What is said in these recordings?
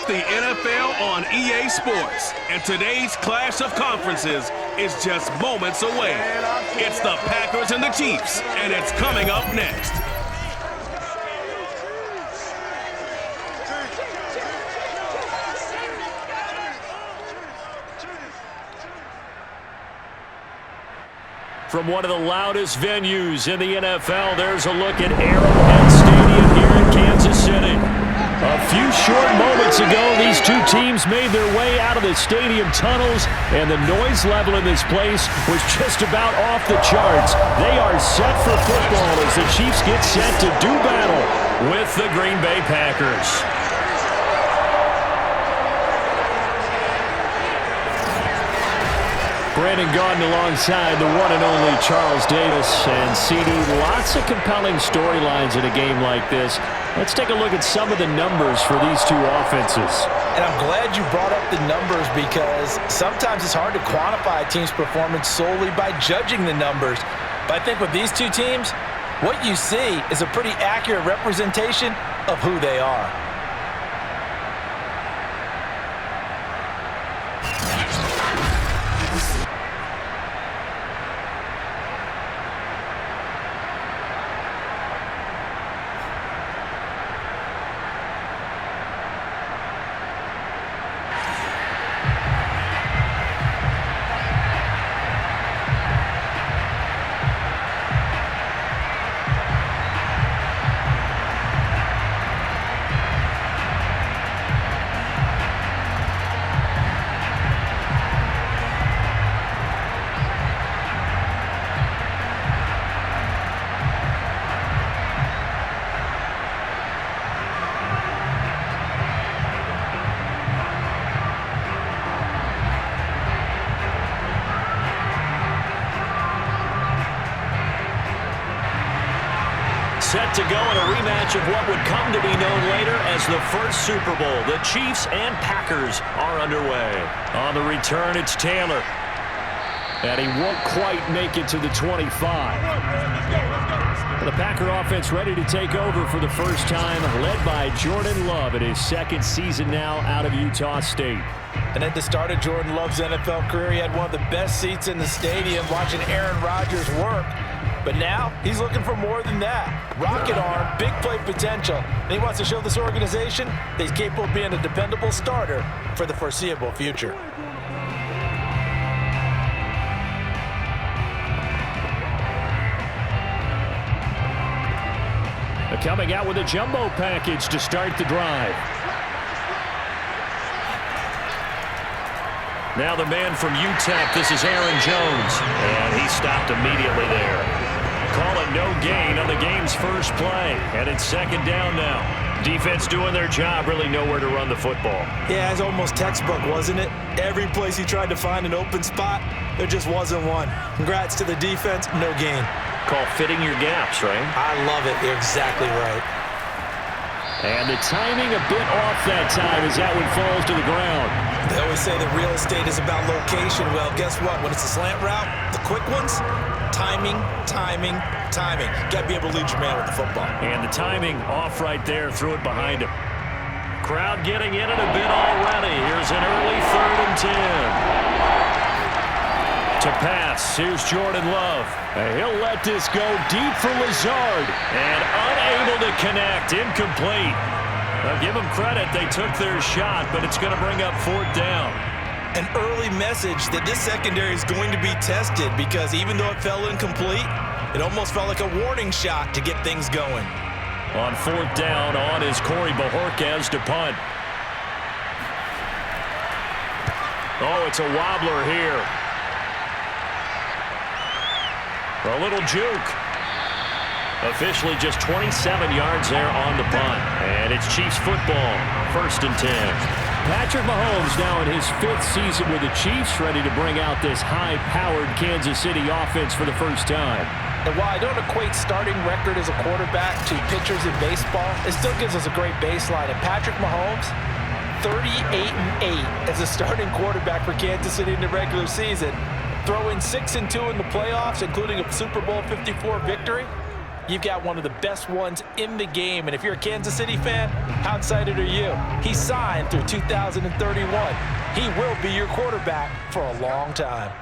the NFL on EA Sports, and today's clash of conferences is just moments away. It's the Packers and the Chiefs, and it's coming up next. From one of the loudest venues in the NFL, there's a look at Arrowhead Stadium here in Kansas City. A few short moments ago, these two teams made their way out of the stadium tunnels, and the noise level in this place was just about off the charts. They are set for football as the Chiefs get set to do battle with the Green Bay Packers. Brandon Gaudin alongside the one and only Charles Davis. And CD, lots of compelling storylines in a game like this. Let's take a look at some of the numbers for these two offenses. And I'm glad you brought up the numbers because sometimes it's hard to quantify a team's performance solely by judging the numbers. But I think with these two teams, what you see is a pretty accurate representation of who they are. Set to go in a rematch of what would come to be known later as the first Super Bowl. The Chiefs and Packers are underway. On the return, it's Taylor. And he won't quite make it to the 25. The Packer offense ready to take over for the first time, led by Jordan Love in his second season now out of Utah State. And at the start of Jordan Love's NFL career, he had one of the best seats in the stadium watching Aaron Rodgers work. But now, he's looking for more than that. Rocket arm, big play potential. And he wants to show this organization that he's capable of being a dependable starter for the foreseeable future. They're coming out with a jumbo package to start the drive. Now the man from UTEP, this is Aaron Jones. And he stopped immediately there. Calling no gain on the game's first play. And it's second down now. Defense doing their job, really nowhere to run the football. Yeah, it's almost textbook, wasn't it? Every place he tried to find an open spot, there just wasn't one. Congrats to the defense, no gain. Call fitting your gaps, right? I love it. You're exactly right. And the timing a bit off that time as that one falls to the ground. They always say that real estate is about location. Well, guess what? When it's a slant route, the quick ones, timing. Got to be able to lead your man with the football. And the timing off right there, threw it behind him. Crowd getting in it a bit already. Here's an early 3rd and 10. To pass, here's Jordan Love. And he'll let this go deep for Lazard. And unable to connect, incomplete. I'll give them credit, they took their shot, but it's going to bring up 4th down. An early message that this secondary is going to be tested because even though it fell incomplete, it almost felt like a warning shot to get things going. On 4th down, on is Corey Bojorquez to punt. Oh, it's a wobbler here. A little juke. Officially just 27 yards there on the punt. And it's Chiefs football, 1st and 10. Patrick Mahomes now in his 5th season with the Chiefs, ready to bring out this high-powered Kansas City offense for the first time. And while I don't equate starting record as a quarterback to pitchers in baseball, it still gives us a great baseline. And Patrick Mahomes, 38-8 as a starting quarterback for Kansas City in the regular season. Throw in 6-2 in the playoffs, including a Super Bowl 54 victory. you've got one of the best ones in the game. And if you're a Kansas City fan, how excited are you? He signed through 2031. He will be your quarterback for a long time.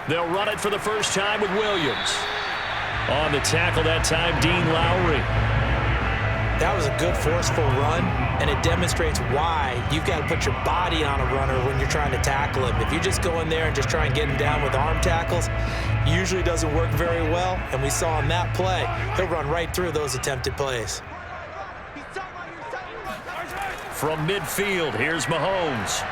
They'll run it for the first time with Williams. On the tackle that time, Dean Lowry. That was a good, forceful run, and it demonstrates why you've got to put your body on a runner when you're trying to tackle him. If you just go in there and just try and get him down with arm tackles, usually doesn't work very well, and we saw on that play, he'll run right through those attempted plays. From midfield, here's Mahomes.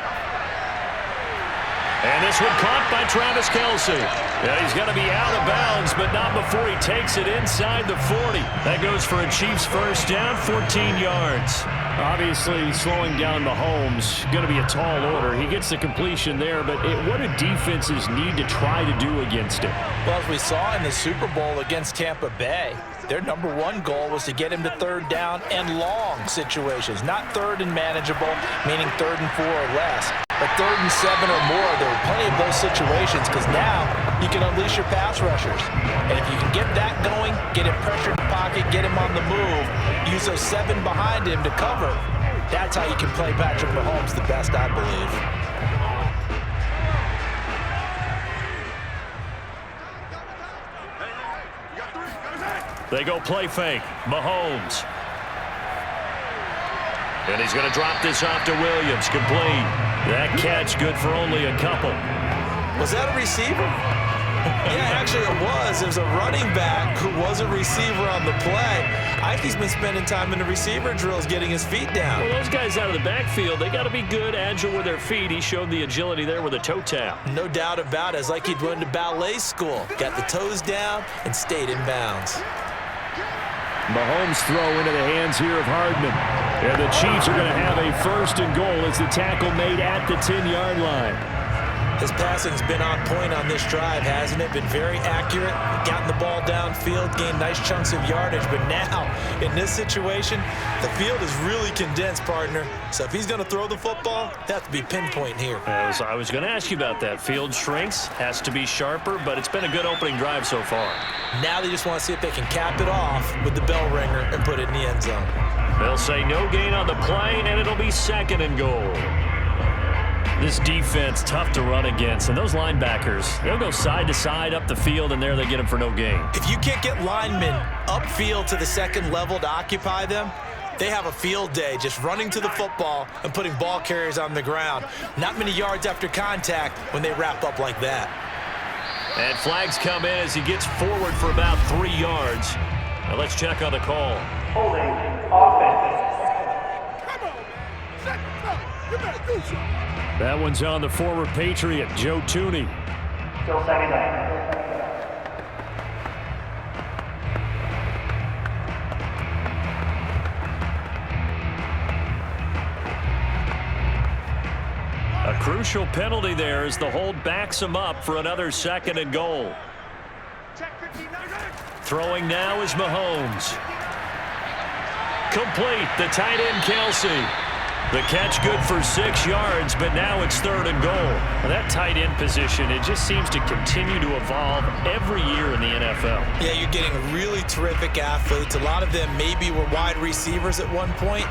And this one caught by Travis Kelce. Yeah, he's going to be out of bounds, but not before he takes it inside the 40. That goes for a Chiefs first down, 14 yards. Obviously, slowing down Mahomes, going to be a tall order. He gets the completion there, but what do defenses need to try to do against it? Well, as we saw in the Super Bowl against Tampa Bay, their number one goal was to get him to third down and long situations, not third and manageable, meaning 3rd and 4 or less. But 3rd and 7 or more, there were plenty of those situations because now you can unleash your pass rushers. And if you can get that going, get him pressured in the pocket, get him on the move, use those 7 behind him to cover, that's how you can play Patrick Mahomes the best, I believe. They go play fake. Mahomes. And he's going to drop this off to Williams. Complete. That catch good for only a couple. Was that a receiver? Yeah, actually it was. It was a running back who was a receiver on the play. I think he's been spending time in the receiver drills getting his feet down. Well, those guys out of the backfield, they got to be good, agile with their feet. He showed the agility there with a toe tap. No doubt about it. It's like he'd went to ballet school. Got the toes down and stayed in bounds. Mahomes throw into the hands here of Hardman. And the Chiefs are going to have a 1st and goal as the tackle made at the 10-yard line. His passing's been on point on this drive, hasn't it? Been very accurate, gotten the ball downfield, gained nice chunks of yardage. But now, in this situation, the field is really condensed, partner. So if he's going to throw the football, they have to be pinpoint here. I was going to ask you about that. Field shrinks, has to be sharper, but it's been a good opening drive so far. Now they just want to see if they can cap it off with the bell ringer and put it in the end zone. They'll say no gain on the play, and it'll be 2nd and goal. This defense, tough to run against. And those linebackers, they'll go side to side up the field, and there they get them for no gain. If you can't get linemen upfield to the 2nd level to occupy them, they have a field day just running to the football and putting ball carriers on the ground. Not many yards after contact when they wrap up like that. And flags come in as he gets forward for about 3 yards. Now let's check on the call. Holding offense. Come on. Set up. You better do something. That one's on the former Patriot, Joe Tooney. Still 2nd down. A crucial penalty there as the hold backs him up for another 2nd and goal. Throwing now is Mahomes. Complete, the tight end Kelce. The catch good for 6 yards, but now it's 3rd and goal. Now that tight end position, it just seems to continue to evolve every year in the NFL. Yeah, you're getting really terrific athletes. A lot of them maybe were wide receivers at one point.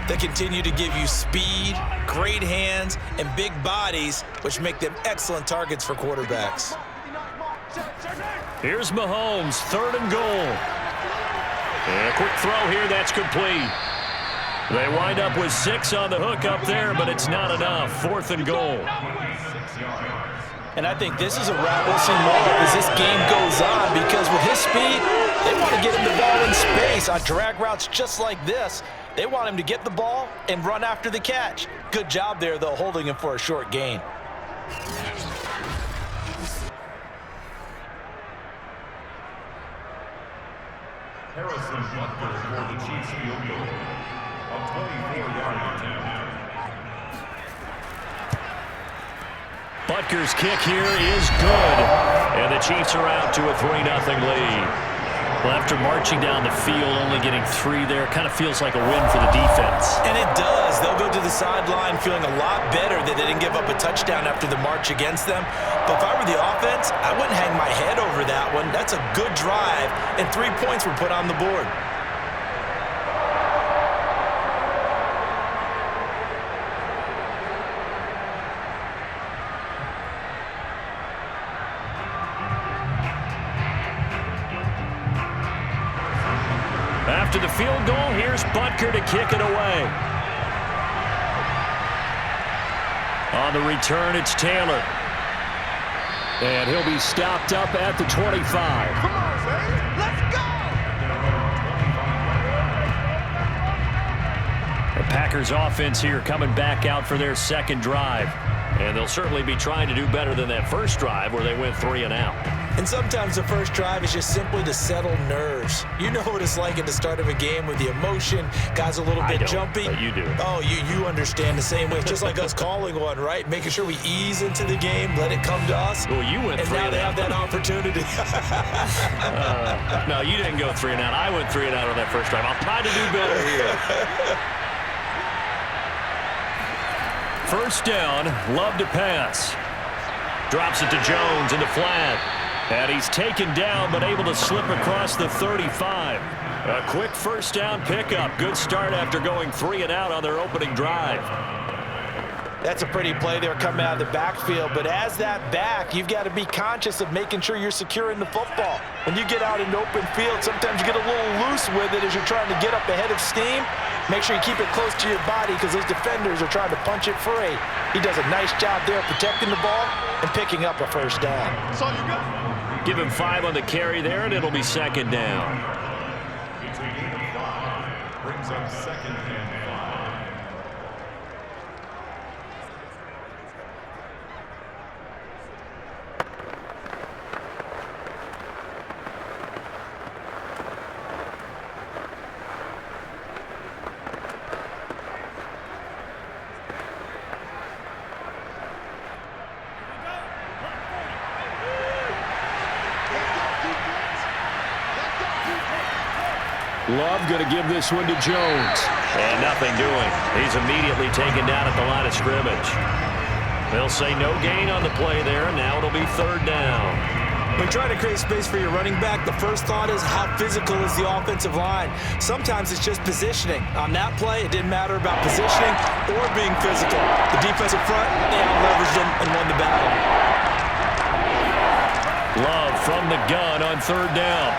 They continue to give you speed, great hands, and big bodies, which make them excellent targets for quarterbacks. Here's Mahomes, 3rd and goal. And a quick throw here, that's complete. They wind up with 6 on the hook up there, but it's not enough. 4th and goal. And I think this is a route we'll see more of as this game goes on, because with his speed, they want to get him the ball in space on drag routes just like this. They want him to get the ball and run after the catch. Good job there, though, holding him for a short gain. Harrison Butker for the Chiefs field goal. A 24-yard attempt. Butker's kick here is good. And the Chiefs are out to a 3-0 lead. Well, after marching down the field, only getting 3 there, kind of feels like a win for the defense. And it does. They'll go to the sideline feeling a lot better that they didn't give up a touchdown after the march against them. But if I were the offense, I wouldn't hang my head over that one. That's a good drive, and 3 points were put on the board. After the field goal, here's Butker to kick it away. On the return, it's Taylor. And he'll be stopped up at the 25. Come on, Zane. Let's go! The Packers offense here coming back out for their second drive. And they'll certainly be trying to do better than that first drive where they went 3 and out. And sometimes the first drive is just simply to settle nerves. You know what it's like at the start of a game with the emotion. Guys a little bit jumpy. But you do. Oh, you understand the same way. It's just like us calling one, right? Making sure we ease into the game, let it come to us. Well, you went 3 and out. And now they have that opportunity. No, you didn't go 3 and out. I went 3 and out on that first drive. I'll try to do better here. First down, Love to pass. Drops it to Jones in the flat. And he's taken down, but able to slip across the 35. A quick first down pickup. Good start after going 3 and out on their opening drive. That's a pretty play there coming out of the backfield. But as that back, you've got to be conscious of making sure you're securing the football. When you get out in open field, sometimes you get a little loose with it as you're trying to get up ahead of steam. Make sure you keep it close to your body because those defenders are trying to punch it free. He does a nice job there protecting the ball and picking up a first down. That's all you got? Give him 5 on the carry there, and it'll be second down. It's a gain of 5. Brings up second and 5. Love going to give this one to Jones. And nothing doing. He's immediately taken down at the line of scrimmage. They'll say no gain on the play there, and now it'll be third down. When trying to create space for your running back, the first thought is how physical is the offensive line. Sometimes it's just positioning. On that play, it didn't matter about positioning or being physical. The defensive front, they out-leveraged them and won the battle. Love from the gun on third down.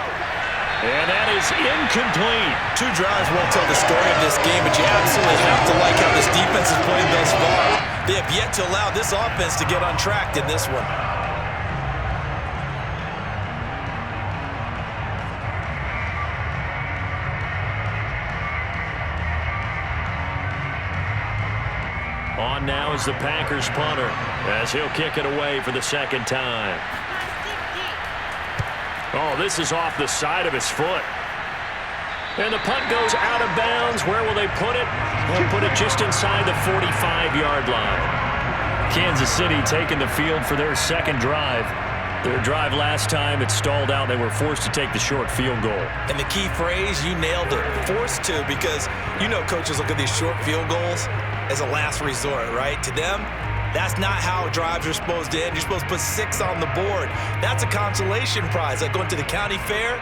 And that is incomplete. 2 drives won't tell the story of this game, but you absolutely have to like how this defense has played thus far. They have yet to allow this offense to get untracked in this one. On now is the Packers punter as he'll kick it away for the second time. Oh, this is off the side of his foot. And the punt goes out of bounds. Where will they put it? They'll put it just inside the 45-yard line. Kansas City taking the field for their second drive. Their drive last time, it stalled out. They were forced to take the short field goal. And the key phrase, you nailed it. Forced to, because you know coaches look at these short field goals as a last resort, right? To them, that's not how drives are supposed to end. You're supposed to put 6 on the board. That's a consolation prize. Like going to the county fair,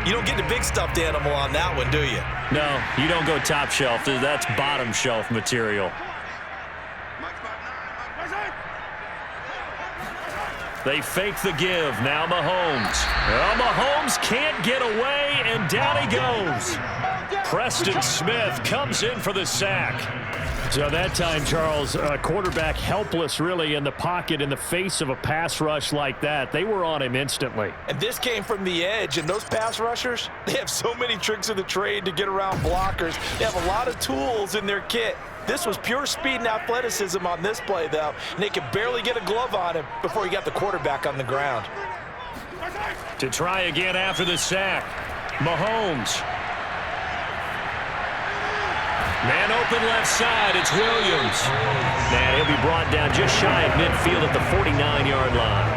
you don't get the big stuffed animal on that one, do you? No, you don't go top shelf. That's bottom shelf material. They fake the give. Now Mahomes. Well, Mahomes can't get away, and down he goes. Preston Smith comes in for the sack. So that time, Charles, quarterback helpless really in the pocket in the face of a pass rush like that. They were on him instantly. And this came from the edge, and those pass rushers, they have so many tricks of the trade to get around blockers. They have a lot of tools in their kit. This was pure speed and athleticism on this play, though, and they could barely get a glove on him before he got the quarterback on the ground. To try again after the sack, Mahomes. Man open left side, it's Williams. And he'll be brought down just shy of midfield at the 49-yard line.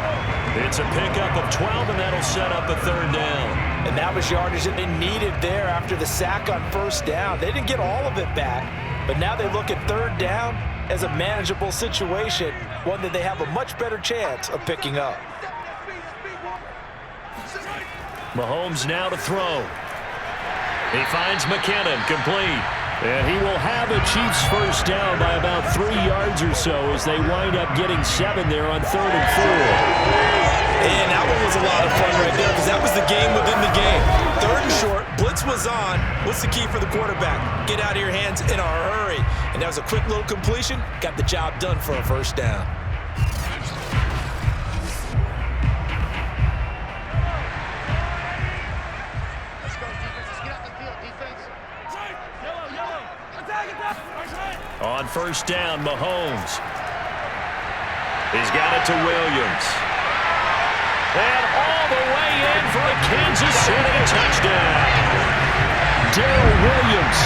It's a pickup of 12, and that'll set up a third down. And that was yardage that they needed there after the sack on first down. They didn't get all of it back, but now they look at third down as a manageable situation, one that they have a much better chance of picking up. Mahomes now to throw. He finds McKinnon, complete. And he will have a Chiefs first down by about 3 yards or so as they wind up getting 7 there on 3rd and 4. And that one was a lot of fun right there because that was the game within the game. 3rd and short, blitz was on. What's the key for the quarterback? Get out of your hands in a hurry. And that was a quick little completion. Got the job done for a first down. On first down, Mahomes. He's got it to Williams. And all the way in for a Kansas City touchdown. Darrell Williams,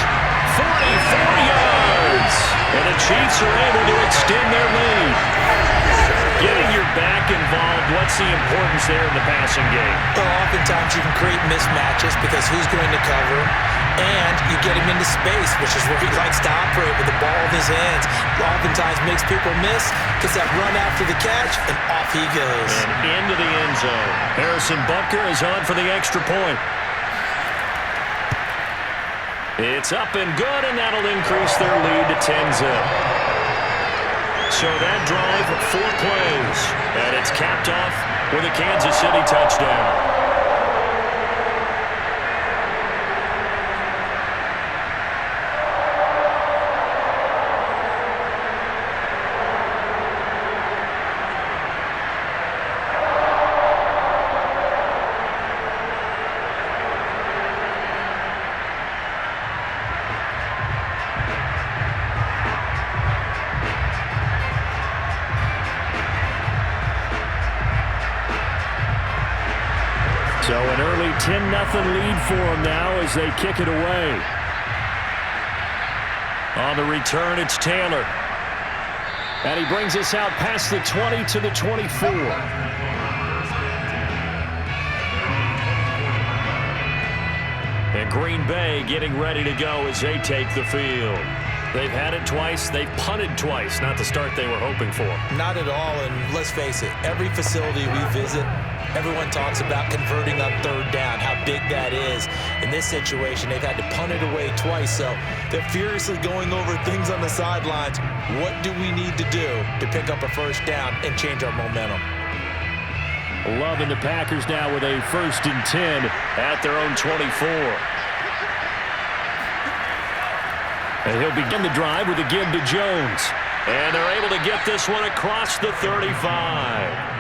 44 yards. And the Chiefs are able to extend their lead. Getting your back involved, what's the importance there in the passing game? Well, oftentimes you can create mismatches because who's going to cover him, and you get him into space, which is where he likes to operate with the ball in his hands. Oftentimes makes people miss, gets that run after the catch, and off he goes. And into the end zone. Harrison Butker is on for the extra point. It's up and good, and that'll increase their lead to 10-zip. So that drive, 4 plays, and it's capped off with a Kansas City touchdown. So an early 10-0 lead for them now as they kick it away. On the return, it's Taylor. And he brings us out past the 20 to the 24. And Green Bay getting ready to go as they take the field. They've had it twice. They've punted twice. Not the start they were hoping for. Not at all, and let's face it, every facility we visit, everyone talks about converting on third down, how big that is. In this situation, they've had to punt it away twice, so they're furiously going over things on the sidelines. What do we need to do to pick up a first down and change our momentum? Loving the Packers now with a 1st and 10 at their own 24. And he'll begin the drive with a give to Jones. And they're able to get this one across the 35.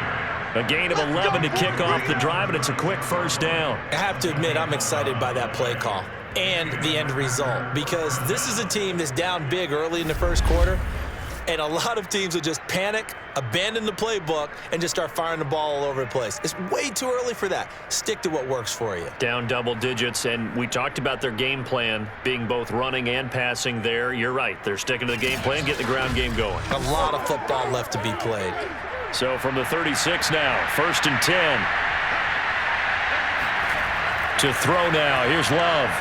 A gain of 11 to kick off the drive, and it's a quick first down. I have to admit, I'm excited by that play call and the end result because this is a team that's down big early in the first quarter, and a lot of teams will just panic, abandon the playbook, and just start firing the ball all over the place. It's way too early for that. Stick to what works for you. Down double digits, and we talked about their game plan being both running and passing there. You're right. They're sticking to the game plan, getting the ground game going. A lot of football left to be played. So from the 36 now, 1st and 10. To throw now. Here's Love.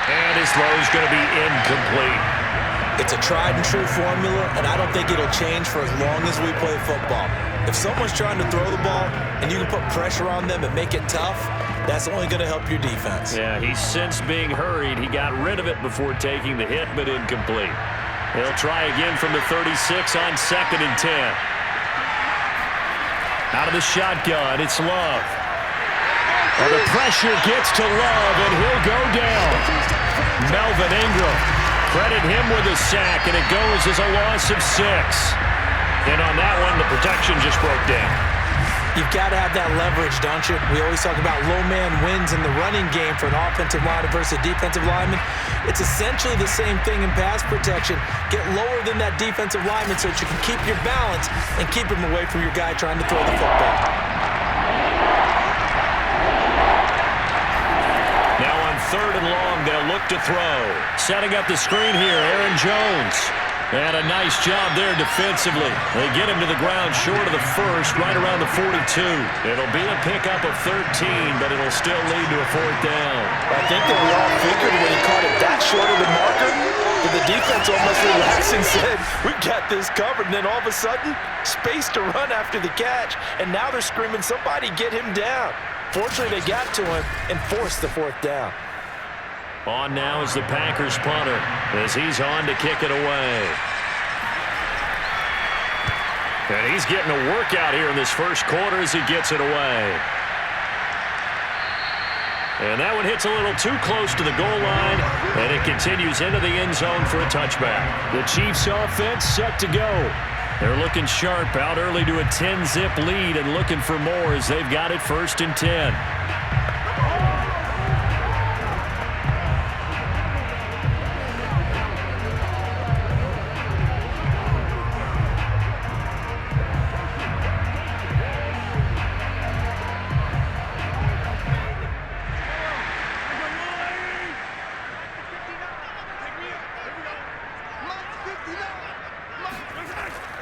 And his throw is going to be incomplete. It's a tried-and-true formula, and I don't think it'll change for as long as we play football. If someone's trying to throw the ball and you can put pressure on them and make it tough, that's only going to help your defense. Yeah, he sensed being hurried. He got rid of it before taking the hit, but incomplete. They'll try again from the 36 on 2nd and 10. Out of the shotgun, it's Love. Well, the pressure gets to Love, and he'll go down. Melvin Ingram. Credit him with a sack, and it goes as a loss of 6. And on that one, the protection just broke down. You've got to have that leverage, don't you? We always talk about low man wins in the running game for an offensive lineman versus a defensive lineman. It's essentially the same thing in pass protection. Get lower than that defensive lineman so that you can keep your balance and keep him away from your guy trying to throw the football. Now on 3rd and long, they'll look to throw. Setting up the screen here, Aaron Jones. And a nice job there defensively. They get him to the ground short of the first, right around the 42. It'll be a pickup of 13, but it'll still lead to a fourth down. I think that we all figured when he caught it that short of the marker, that the defense almost relaxed and said, we got this covered. And then all of a sudden, space to run after the catch. And now they're screaming, somebody get him down. Fortunately, they got to him and forced the fourth down. On now is the Packers punter as he's on to kick it away. And he's getting a workout here in this first quarter as he gets it away. And that one hits a little too close to the goal line, and it continues into the end zone for a touchback. The Chiefs offense set to go. They're looking sharp out early to a 10-zip lead and looking for more as they've got it 1st and 10.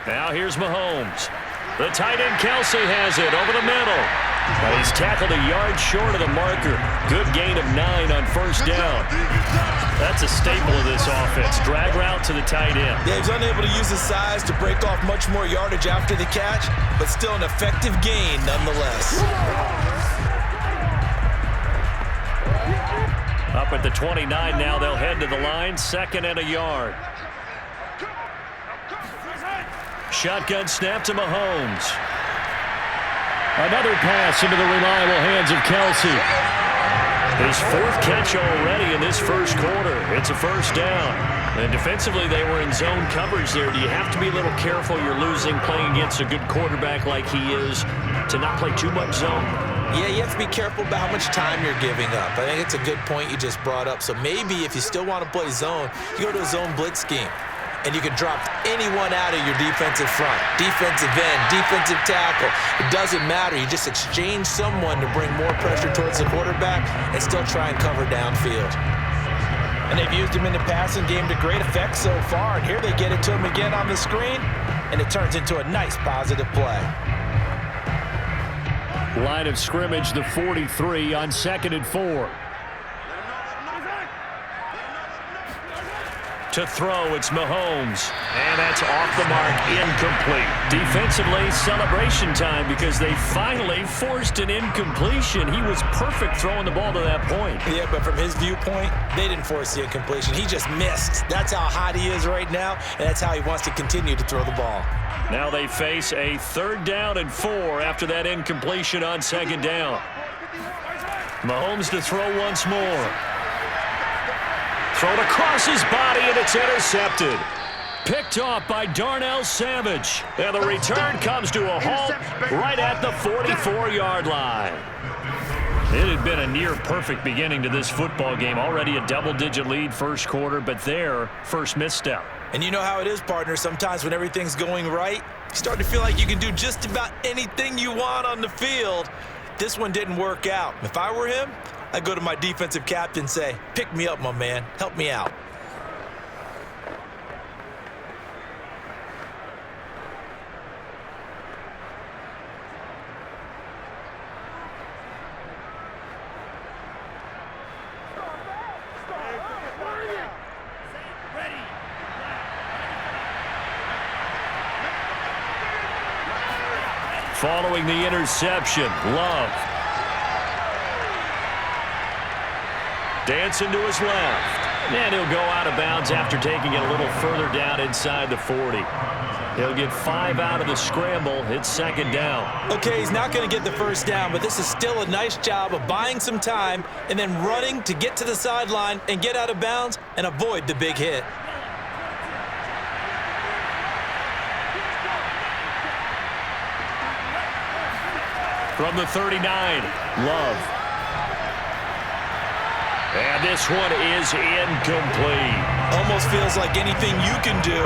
Now here's Mahomes. The tight end Kelsey has it over the middle. But he's tackled a yard short of the marker. Good gain of 9 on 1st down. That's a staple of this offense. Drag route to the tight end. Yeah, he's unable to use his size to break off much more yardage after the catch, but still an effective gain nonetheless. Up at the 29 now, they'll head to the line. 2nd and a yard. Shotgun snap to Mahomes. Another pass into the reliable hands of Kelsey. His 4th catch already in this first quarter. It's a 1st down. And defensively, they were in zone coverage there. Do you have to be a little careful? You're losing playing against a good quarterback like he is to not play too much zone? Yeah, you have to be careful about how much time you're giving up. I think it's a good point you just brought up. So maybe if you still want to play zone, you go to a zone blitz scheme. And you can drop anyone out of your defensive front, defensive end, defensive tackle. It doesn't matter. You just exchange someone to bring more pressure towards the quarterback and still try and cover downfield. And they've used him in the passing game to great effect so far. And here they get it to him again on the screen, and it turns into a nice positive play. Line of scrimmage, the 43 on 2nd and 4. To throw, it's Mahomes. And that's off the mark, incomplete. Defensively, celebration time because they finally forced an incompletion. He was perfect throwing the ball to that point. Yeah, but from his viewpoint, they didn't force the incompletion. He just missed. That's how hot he is right now, and that's how he wants to continue to throw the ball. Now they face a 3rd down and 4 after that incompletion on 2nd down. Mahomes to throw once more. Thrown across his body, and it's intercepted. Picked off by Darnell Savage. And the return comes to a halt right at the 44-yard line. It had been a near-perfect beginning to this football game. Already a double-digit lead first quarter, but their first misstep. And you know how it is, partner. Sometimes when everything's going right, you start to feel like you can do just about anything you want on the field. This one didn't work out. If I were him, I go to my defensive captain and say, pick me up, my man. Help me out. Following the interception, Love. Dancing to his left. And he'll go out of bounds after taking it a little further down inside the 40. He'll get 5 out of the scramble. It's 2nd down. Okay, he's not going to get the first down, but this is still a nice job of buying some time and then running to get to the sideline and get out of bounds and avoid the big hit. From the 39, Love. And this one is incomplete. Almost feels like anything you can do,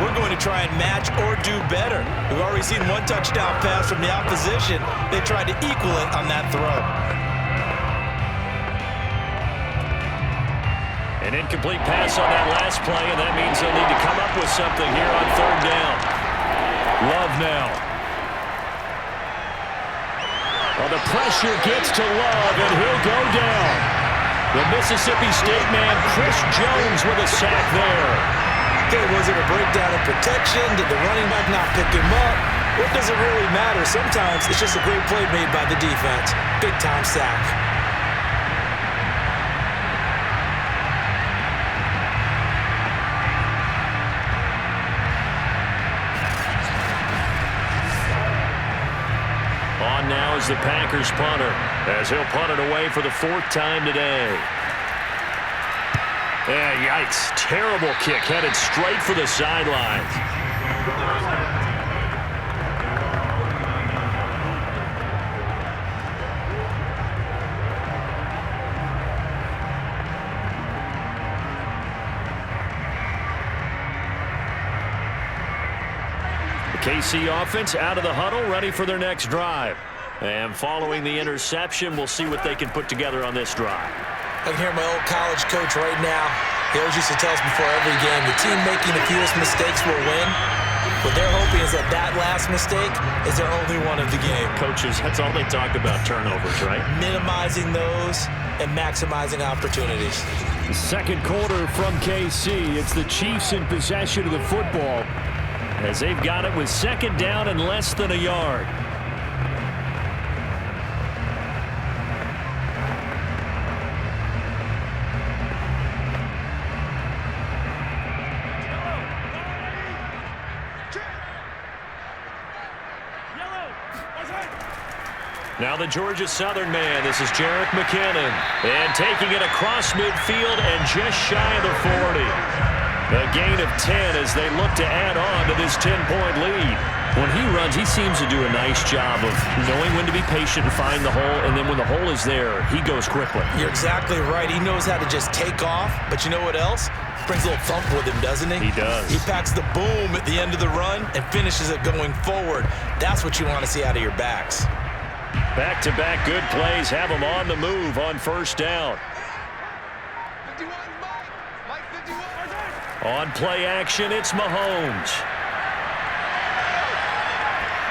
we're going to try and match or do better. We've already seen one touchdown pass from the opposition. They tried to equal it on that throw. An incomplete pass on that last play, and that means they'll need to come up with something here on third down. Love now. Well, the pressure gets to Love, and he'll go down. The Mississippi State man, Chris Jones, with a sack there. Okay, was it a breakdown in protection? Did the running back not pick him up? What does it really matter? Sometimes it's just a great play made by the defense. Big-time sack. On now is the Packers punter, as he'll punt it away for the 4th time today. Yeah, yikes. Terrible kick headed straight for the sidelines. The KC offense out of the huddle, ready for their next drive. And following the interception, we'll see what they can put together on this drive. I can hear my old college coach right now. He always used to tell us before every game, the team making the fewest mistakes will win. What they're hoping is that that last mistake is their only one of the game. Coaches, that's all they talk about, turnovers, right? Minimizing those and maximizing opportunities. The second quarter from KC. It's the Chiefs in possession of the football, as they've got it with second down and less than a yard. Now the Georgia Southern man, this is Jerick McKinnon. And taking it across midfield and just shy of the 40. A gain of 10 as they look to add on to this 10-point lead. When he runs, he seems to do a nice job of knowing when to be patient and find the hole, and then when the hole is there, he goes quickly. You're exactly right. He knows how to just take off, but you know what else? Brings a little thump with him, doesn't he? He does. He packs the boom at the end of the run and finishes it going forward. That's what you want to see out of your backs. Back-to-back good plays have them on the move on first down. On play action, it's Mahomes.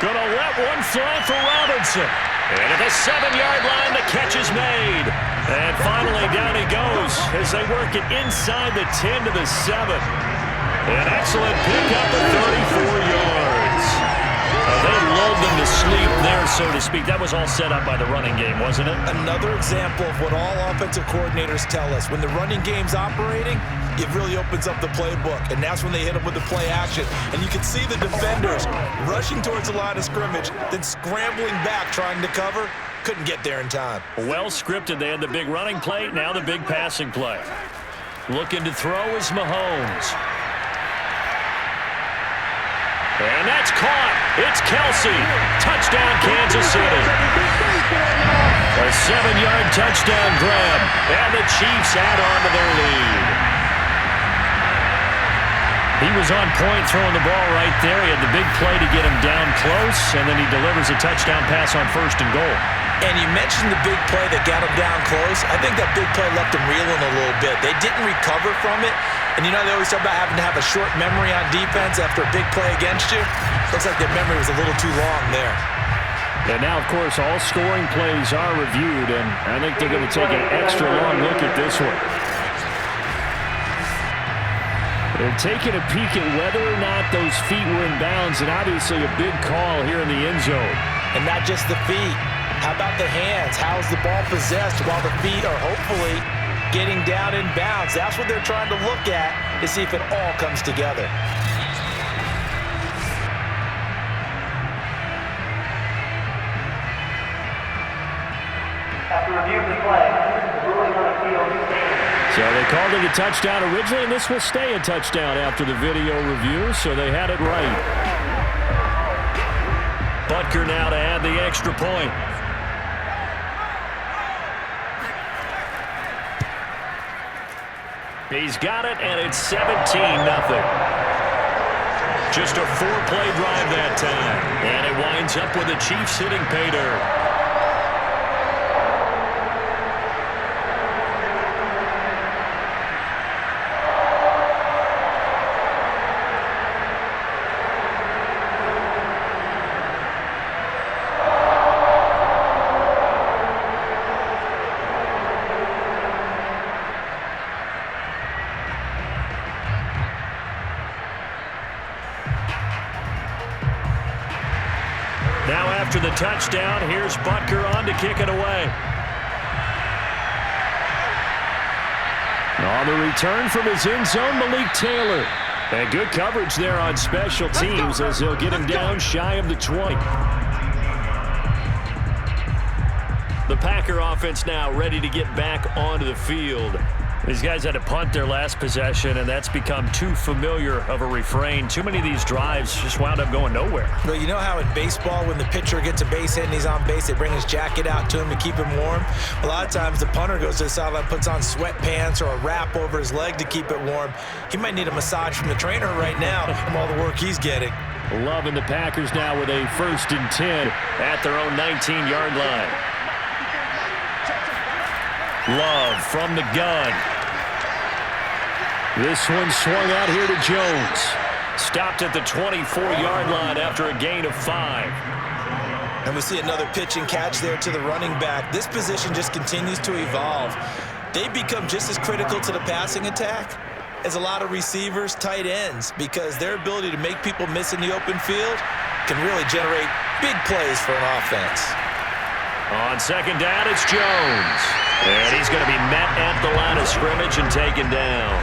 Gonna let one fly for Robinson. And at the 7-yard line, the catch is made. And finally, down he goes as they work it inside the 10 to the 7. An excellent pickup of 34 yards. They lulled them to sleep there, so to speak. That was all set up by the running game, wasn't it? Another example of what all offensive coordinators tell us. When the running game's operating, it really opens up the playbook, and that's when they hit them with the play action. And you can see the defenders rushing towards the line of scrimmage, then scrambling back trying to cover. Couldn't get there in time. Well scripted. They had the big running play, now the big passing play. Looking to throw is Mahomes. And that's caught. It's Kelsey. Touchdown, Kansas City. A 7-yard touchdown grab. And the Chiefs add on to their lead. He was on point throwing the ball right there. He had the big play to get him down close, and then he delivers a touchdown pass on first and goal. And you mentioned the big play that got him down close. I think that big play left him reeling a little bit. They didn't recover from it. And you know they always talk about having to have a short memory on defense after a big play against you. Looks like their memory was a little too long there. And now, of course, all scoring plays are reviewed, and I think they're going to take an extra long look at this one. They're taking a peek at whether or not those feet were in bounds, and obviously a big call here in the end zone. And not just the feet. How about the hands? How's the ball possessed while the feet are hopefully getting down in bounds? That's what they're trying to look at to see if it all comes together. After review of the play, ruling on the field stands. So they called it a touchdown originally, and this will stay a touchdown after the video review, so they had it right. Butker now to add the extra point. He's got it, and it's 17-0. Just a 4-play drive that time. And it winds up with the Chiefs hitting pay dirt. after the touchdown. Here's Butker on to kick it away. On the return from his end zone, Malik Taylor. And good coverage there on special teams as he'll get him down shy of the 20. The Packer offense now ready to get back onto the field. These guys had to punt their last possession, and that's become too familiar of a refrain. Too many of these drives just wound up going nowhere. Well, you know how in baseball, when the pitcher gets a base hit and he's on base, they bring his jacket out to him to keep him warm? A lot of times the punter goes to the sideline, puts on sweatpants or a wrap over his leg to keep it warm. He might need a massage from the trainer right now from all the work he's getting. Loving the Packers now with a 1st and 10 at their own 19-yard line. Love from the gun. This one swung out here to Jones. Stopped at the 24-yard line after a gain of 5. And we see another pitch and catch there to the running back. This position just continues to evolve. They become just as critical to the passing attack as a lot of receivers, tight ends, because their ability to make people miss in the open field can really generate big plays for an offense. On 2nd down, it's Jones. And he's going to be met at the line of scrimmage and taken down.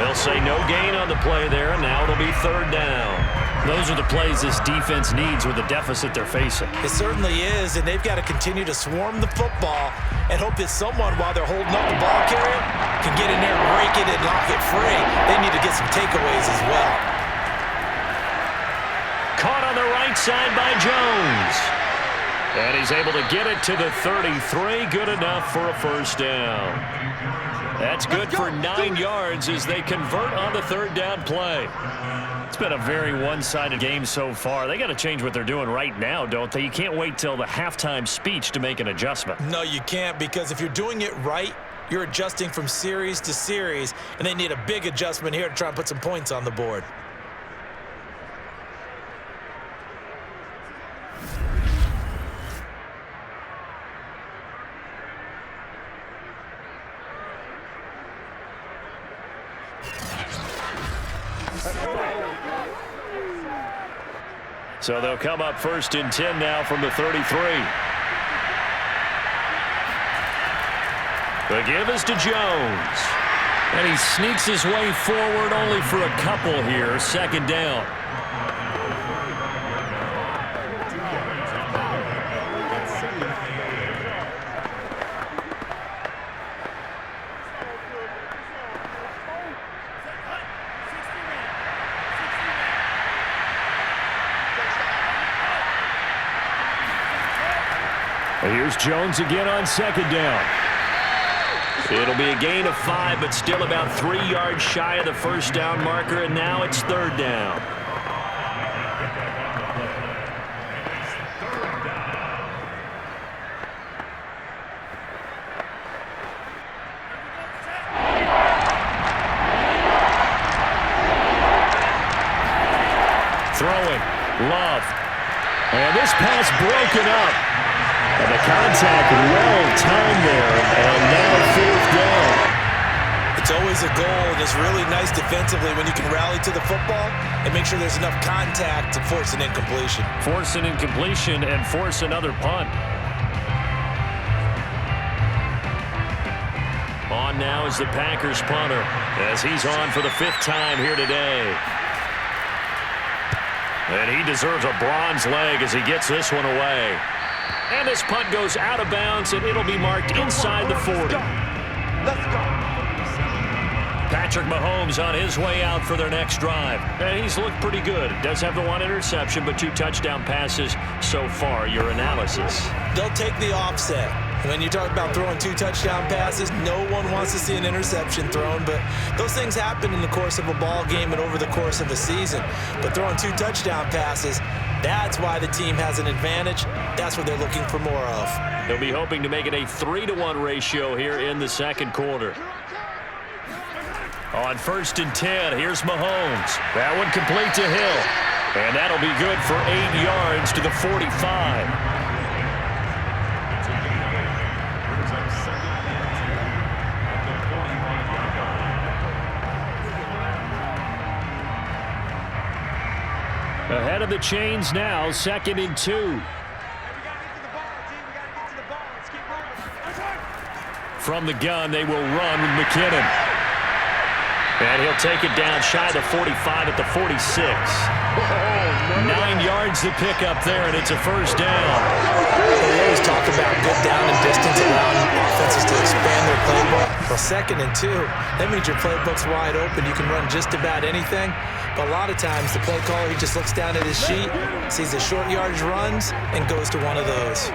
They'll say no gain on the play there, and now it'll be 3rd down. Those are the plays this defense needs with the deficit they're facing. It certainly is, and they've got to continue to swarm the football and hope that someone, while they're holding up the ball carrier, can get in there and break it and knock it free. They need to get some takeaways as well. Caught on the right side by Jones. And he's able to get it to the 33. Good enough for a 1st down. That's good for 9 yards as they convert on the 3rd down play. It's been a very one-sided game so far. They got to change what they're doing right now, don't they? You can't wait till the halftime speech to make an adjustment. No, you can't, because if you're doing it right, you're adjusting from series to series, and they need a big adjustment here to try and put some points on the board. So they'll come up 1st and 10 now from the 33. The give is to Jones. And he sneaks his way forward only for a couple here. 2nd down. Here's Jones again on 2nd down. It'll be a gain of 5, but still about 3 yards shy of the 1st down marker, and now it's 3rd down. Throwing, Love. And this pass broken up. And the contact well-timed there, and now 4th down. It's always a goal, and it's really nice defensively when you can rally to the football and make sure there's enough contact to force an incompletion. Force an incompletion and force another punt. On now is the Packers punter, as he's on for the 5th time here today. And he deserves a bronze leg as he gets this one away. And this punt goes out of bounds, and it'll be marked inside the 40. Let's go. Patrick Mahomes on his way out for their next drive. And he's looked pretty good. Does have the 1 interception, but 2 touchdown passes so far. Your analysis? They'll take the offset. When you talk about throwing 2 touchdown passes, no one wants to see an interception thrown, but those things happen in the course of a ball game and over the course of a season. But throwing 2 touchdown passes, that's why the team has an advantage. That's what they're looking for more of. They'll be hoping to make it a 3-to-1 ratio here in the 2nd quarter. On 1st and 10, here's Mahomes. That one complete to Hill. And that'll be good for 8 yards to the 45. Ahead of the chains now, 2nd and 2. From the gun, they will run with McKinnon. And he'll take it down shy of the 45 at the 46. 9 yards to pick up there, and it's a first down. We always talk about good down and distance, allowing offenses to expand their playbook. Well, 2nd and 2, that means your playbook's wide open. You can run just about anything. But a lot of times, the play caller, he just looks down at his sheet, sees the short yardage runs, and goes to one of those.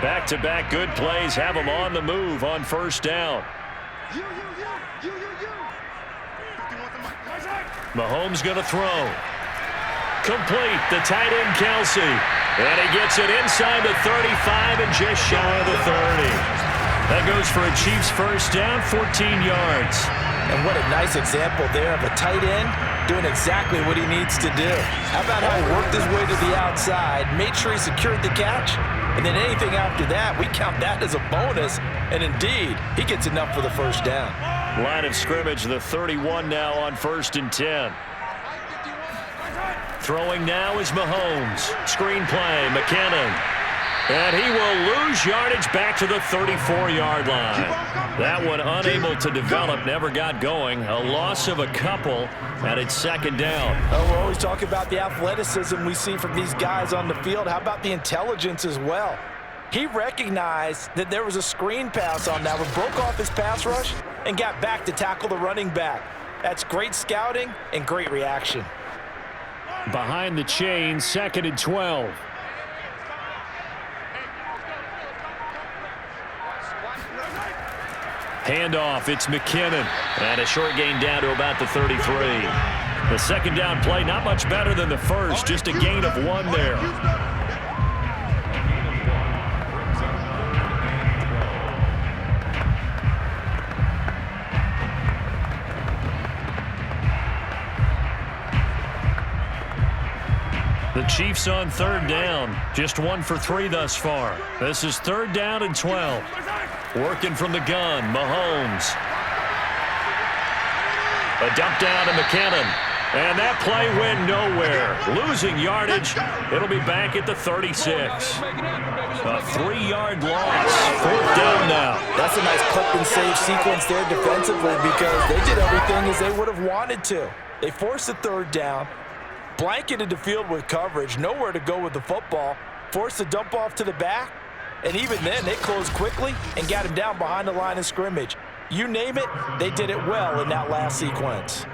Back-to-back good plays have them on the move on first down. Mahomes going to throw. Complete, the tight end Kelsey. And he gets it inside the 35 and just shy of the 30. That goes for a Chiefs first down, 14 yards. And what a nice example there of a tight end doing exactly what he needs to do. How about how he worked his way to the outside, made sure he secured the catch, and then anything after that, we count that as a bonus. And indeed, he gets enough for the first down. Line of scrimmage, the 31 now on 1st and 10. Throwing now is Mahomes. Screen play, McKinnon. And he will lose yardage back to the 34-yard line. That one unable to develop, never got going. A loss of a couple, and it's 2nd down. Oh, we're always talking about the athleticism we see from these guys on the field. How about the intelligence as well? He recognized that there was a screen pass on that one, broke off his pass rush, and got back to tackle the running back. That's great scouting and great reaction. Behind the chain, 2nd and 12. Handoff, it's McKinnon. And a short gain down to about the 33. The 2nd down play, not much better than the first, just a gain of 1 there. The Chiefs on 3rd down, just 1 for 3 thus far. This is 3rd down and 12. Working from the gun, Mahomes. A dump down to McKinnon. And that play went nowhere. Losing yardage. It'll be back at the 36. A 3-yard loss. 4th down now. That's a nice clip and save sequence there defensively because they did everything as they would have wanted to. They forced the 3rd down, blanketed the field with coverage, nowhere to go with the football, forced the dump off to the back, and even then they closed quickly and got him down behind the line of scrimmage. You name it, they did it well in that last sequence.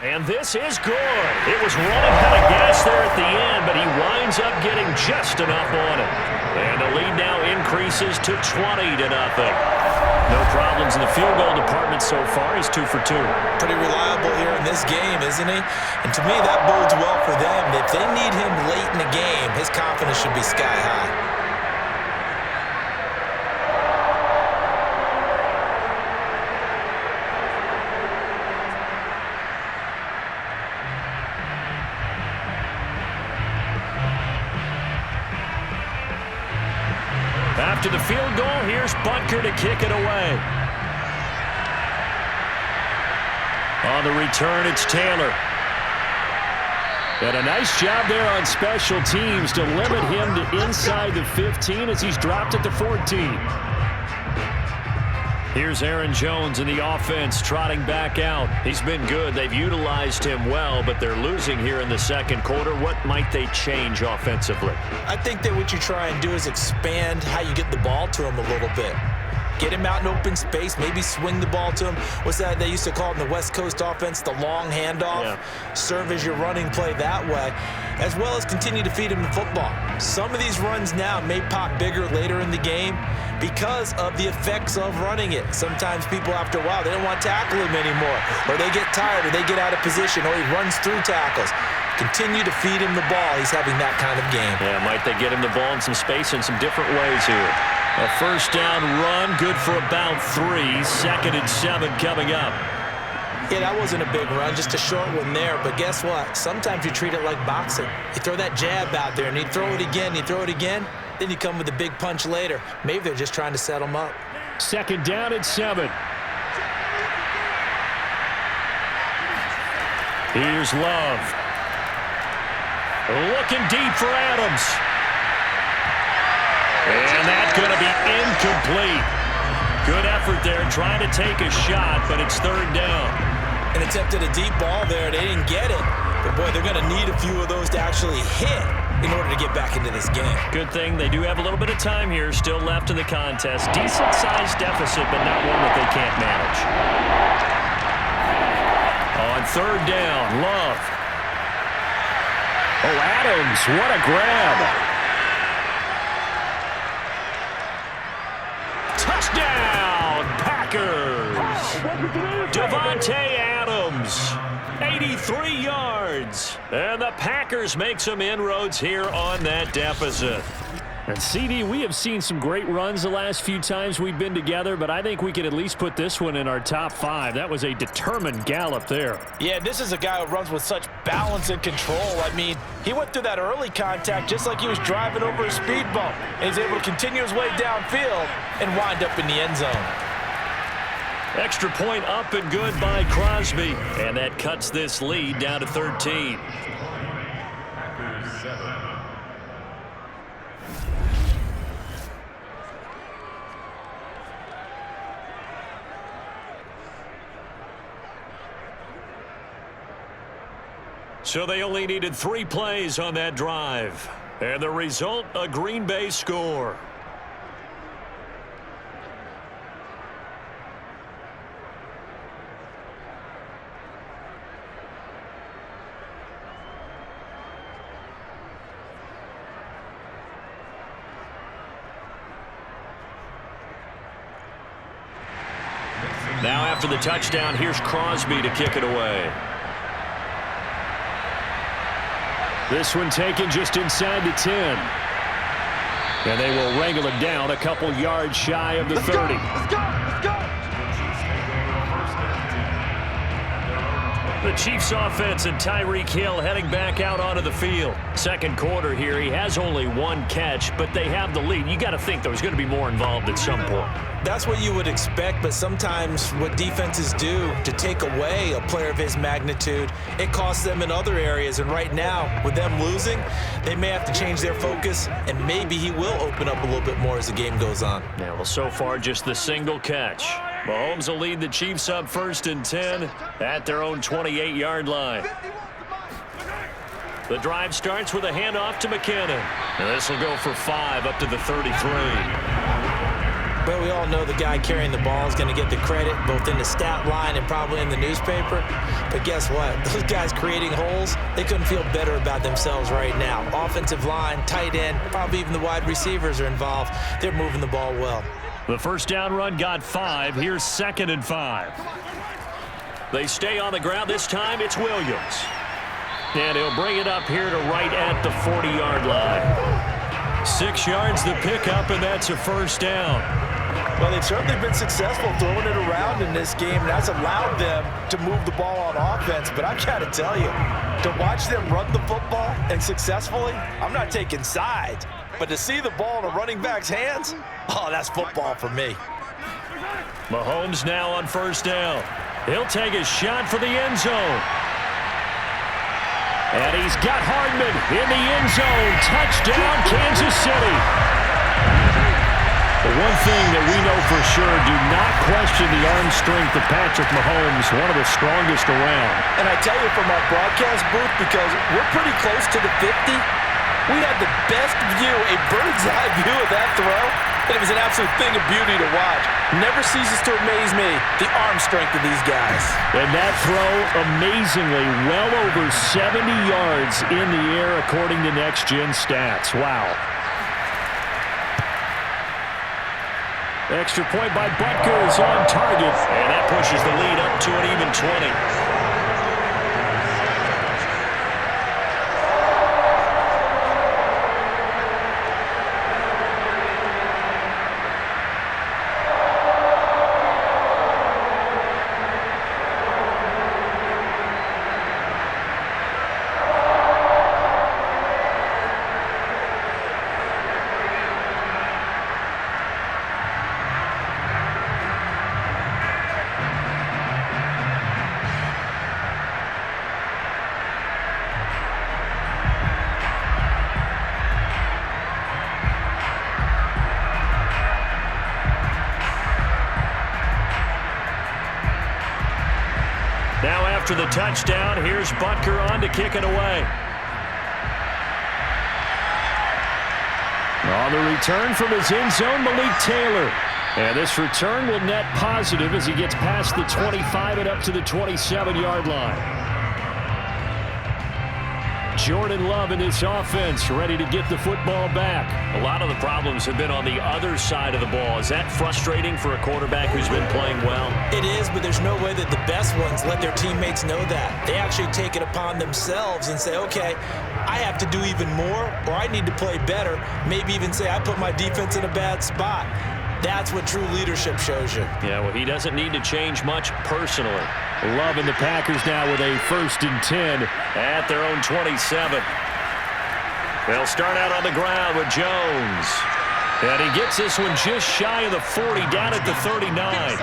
And this is good. It was running out of gas there at the end, but he winds up getting just enough on it. And the lead now increases to 20-0. No problems in the field goal department so far. He's 2 for 2. Pretty reliable here in this game, isn't he? And to me, that bodes well for them. If they need him late in the game, his confidence should be sky high. After the field goal, here's Butker to kick it away. On the return, it's Taylor. And a nice job there on special teams to limit him to inside the 15 as he's dropped at the 14. Here's Aaron Jones in the offense trotting back out. He's been good. They've utilized him well, but they're losing here in the 2nd quarter. What might they change offensively? I think that what you try and do is expand how you get the ball to him a little bit. Get him out in open space, maybe swing the ball to him. What's that they used to call it in the West Coast offense, the long handoff? Yeah. Serve as your running play that way, as well as continue to feed him the football. Some of these runs now may pop bigger later in the game because of the effects of running it. Sometimes people, after a while, they don't want to tackle him anymore, or they get tired, or they get out of position, or he runs through tackles. Continue to feed him the ball. He's having that kind of game. Yeah, might they get him the ball in some space in some different ways here. A first down run, good for about 3. 2nd and 7 coming up. Yeah, that wasn't a big run, just a short one there. But guess what? Sometimes you treat it like boxing. You throw that jab out there, and you throw it again, you throw it again, then you come with a big punch later. Maybe they're just trying to set him up. 2nd down and 7. Here's Love. Looking deep for Adams. And that's going to be incomplete. Good effort there trying to take a shot, but it's third down. An attempt at a deep ball there. They didn't get it. But, boy, they're going to need a few of those to actually hit in order to get back into this game. Good thing they do have a little bit of time here still left in the contest. Decent-sized deficit, but not one that they can't manage. On third down, Love. Oh, Adams, what a grab. Touchdown, Packers. Davante Adams, 83 yards. And the Packers make some inroads here on that deficit. And CD, we have seen some great runs the last few times we've been together, but I think we could at least put this one in our top 5. That was a determined gallop there. Yeah, this is a guy who runs with such balance and control. I mean, he went through that early contact just like he was driving over a speed bump. And he's able to continue his way downfield and wind up in the end zone. Extra point up and good by Crosby. And that cuts this lead down to 13. Packers 7. So they only needed 3 plays on that drive. And the result, a Green Bay score. Now after the touchdown, here's Crosby to kick it away. This one taken just inside the 10. And they will wrangle it down a couple yards shy of the 30. Let's go! The Chiefs offense and Tyreek Hill heading back out onto the field. Second quarter here, he has only 1 catch, but they have the lead. You got to think there's going to be more involved at some point. That's what you would expect, but sometimes what defenses do to take away a player of his magnitude, it costs them in other areas. And right now, with them losing, they may have to change their focus, and maybe he will open up a little bit more as the game goes on. Yeah, well, so far, just the single catch. Mahomes will lead the Chiefs up 1st and 10 at their own 28-yard line. The drive starts with a handoff to McKinnon. And this will go for 5 up to the 33. But we all know the guy carrying the ball is going to get the credit both in the stat line and probably in the newspaper. But guess what? Those guys creating holes, they couldn't feel better about themselves right now. Offensive line, tight end, probably even the wide receivers are involved. They're moving the ball well. The first down run got 5. Here's 2nd and 5. They stay on the ground. This time it's Williams. And he'll bring it up here to right at the 40-yard line. 6 yards the pickup, and that's a first down. Well, they've certainly been successful throwing it around in this game, and that's allowed them to move the ball on offense. But I've got to tell you, to watch them run the football and successfully, I'm not taking sides. But to see the ball in a running back's hands, oh, that's football for me. Mahomes now on first down. He'll take a shot for the end zone. And he's got Hardman in the end zone. Touchdown, Kansas City. The one thing that we know for sure, do not question the arm strength of Patrick Mahomes, one of the strongest around. And I tell you from our broadcast booth, because we're pretty close to the 50, we had the best view, a bird's eye view of that throw, and it was an absolute thing of beauty to watch. Never ceases to amaze me, the arm strength of these guys. And that throw, amazingly, well over 70 yards in the air according to Next Gen Stats. Wow. Extra point by Butker is on target. And that pushes the lead up to an even 20. After the touchdown, here's Butker on to kick it away. On the return from his end zone, Malik Taylor. And this return will net positive as he gets past the 25 and up to the 27-yard line. Jordan Love in this offense, ready to get the football back. A lot of the problems have been on the other side of the ball. Is that frustrating for a quarterback who's been playing well? It is, but there's no way that the best ones let their teammates know that. They actually take it upon themselves and say, okay, I have to do even more, or I need to play better. Maybe even say I put my defense in a bad spot. That's what true leadership shows you. Yeah, well, he doesn't need to change much personally. Love and the Packers now with a 1st and 10 at their own 27. They'll start out on the ground with Jones. And he gets this one just shy of the 40, down at the 39.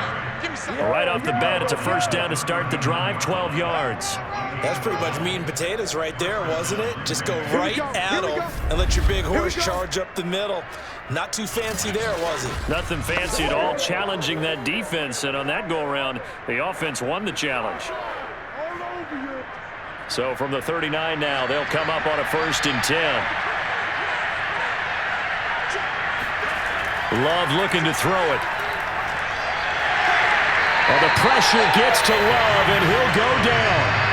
Right off the bat, it's a first down to start the drive, 12 yards. That's pretty much meat and potatoes right there, wasn't it? Just go right at them and let your big horse charge up the middle. Not too fancy there, was it? Nothing fancy at all, challenging that defense. And on that go-around, the offense won the challenge. So from the 39 now, they'll come up on a 1st and 10. Love looking to throw it. Well, the pressure gets to Love, and he'll go down.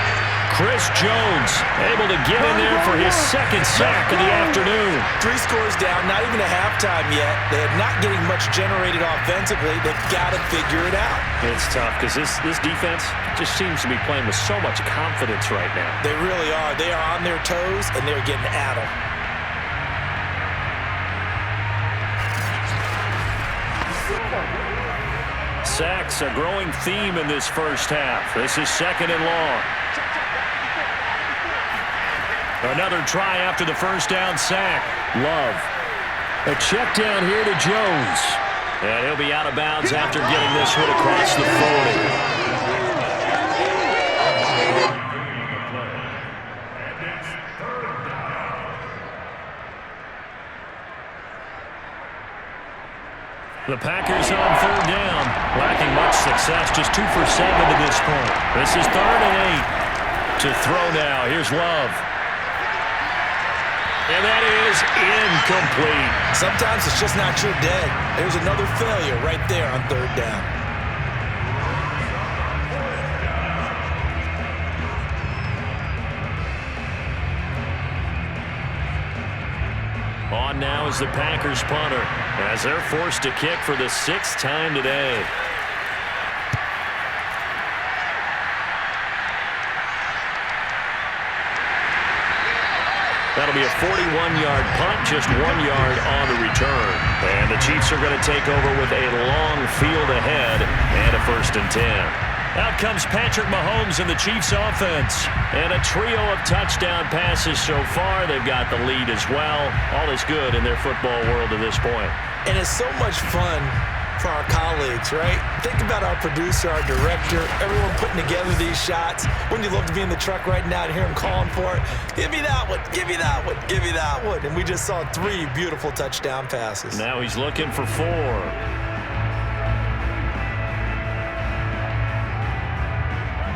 Chris Jones able to get in there for his 2nd sack of the afternoon. 3 scores down, not even a halftime yet. They're not getting much generated offensively. They've got to figure it out. It's tough because this defense just seems to be playing with so much confidence right now. They really are. They are on their toes, and they're getting at them. Sacks, a growing theme in this first half. This is 2nd and long. Another try after the first down sack. Love. A check down here to Jones. And he'll be out of bounds after getting this one across the 40. The Packers on 3rd down. Lacking much success, just 2 for 7 to this point. This is 3rd and 8. To throw now, here's Love. And that is incomplete. Sometimes it's just not your day. There's another failure right there on 3rd down. On now is the Packers punter as they're forced to kick for the 6th time today. That'll be a 41-yard punt, just 1 yard on the return. And the Chiefs are going to take over with a long field ahead and a 1st and 10. Out comes Patrick Mahomes in the Chiefs offense. And a trio of touchdown passes so far. They've got the lead as well. All is good in their football world at this point. And it's so much fun for our colleagues, right? Think about our producer, our director, everyone putting together these shots. Wouldn't you love to be in the truck right now and hear him calling for it? Give me that one, give me that one, give me that one. And we just saw 3 beautiful touchdown passes. Now he's looking for 4.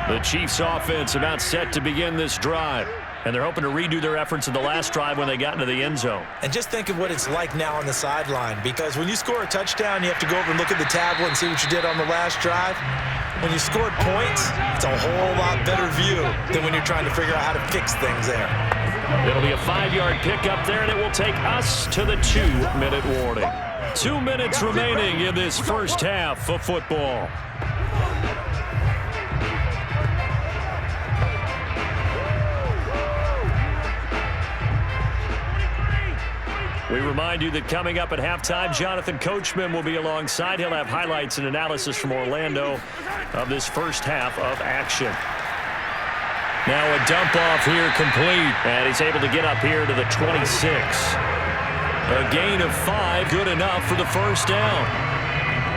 The Chiefs offense about set to begin this drive. And they're hoping to redo their efforts in the last drive when they got into the end zone. And just think of what it's like now on the sideline, because when you score a touchdown, you have to go over and look at the tablet and see what you did on the last drive. When you scored points, it's a whole lot better view than when you're trying to figure out how to fix things there. It'll be a 5-yard pickup there, and it will take us to the 2-minute warning. 2 minutes remaining in this first half of football. We remind you that coming up at halftime, Jonathan Coachman will be alongside. He'll have highlights and analysis from Orlando of this first half of action. Now a dump off here complete, and he's able to get up here to the 26. A gain of 5, good enough for the first down.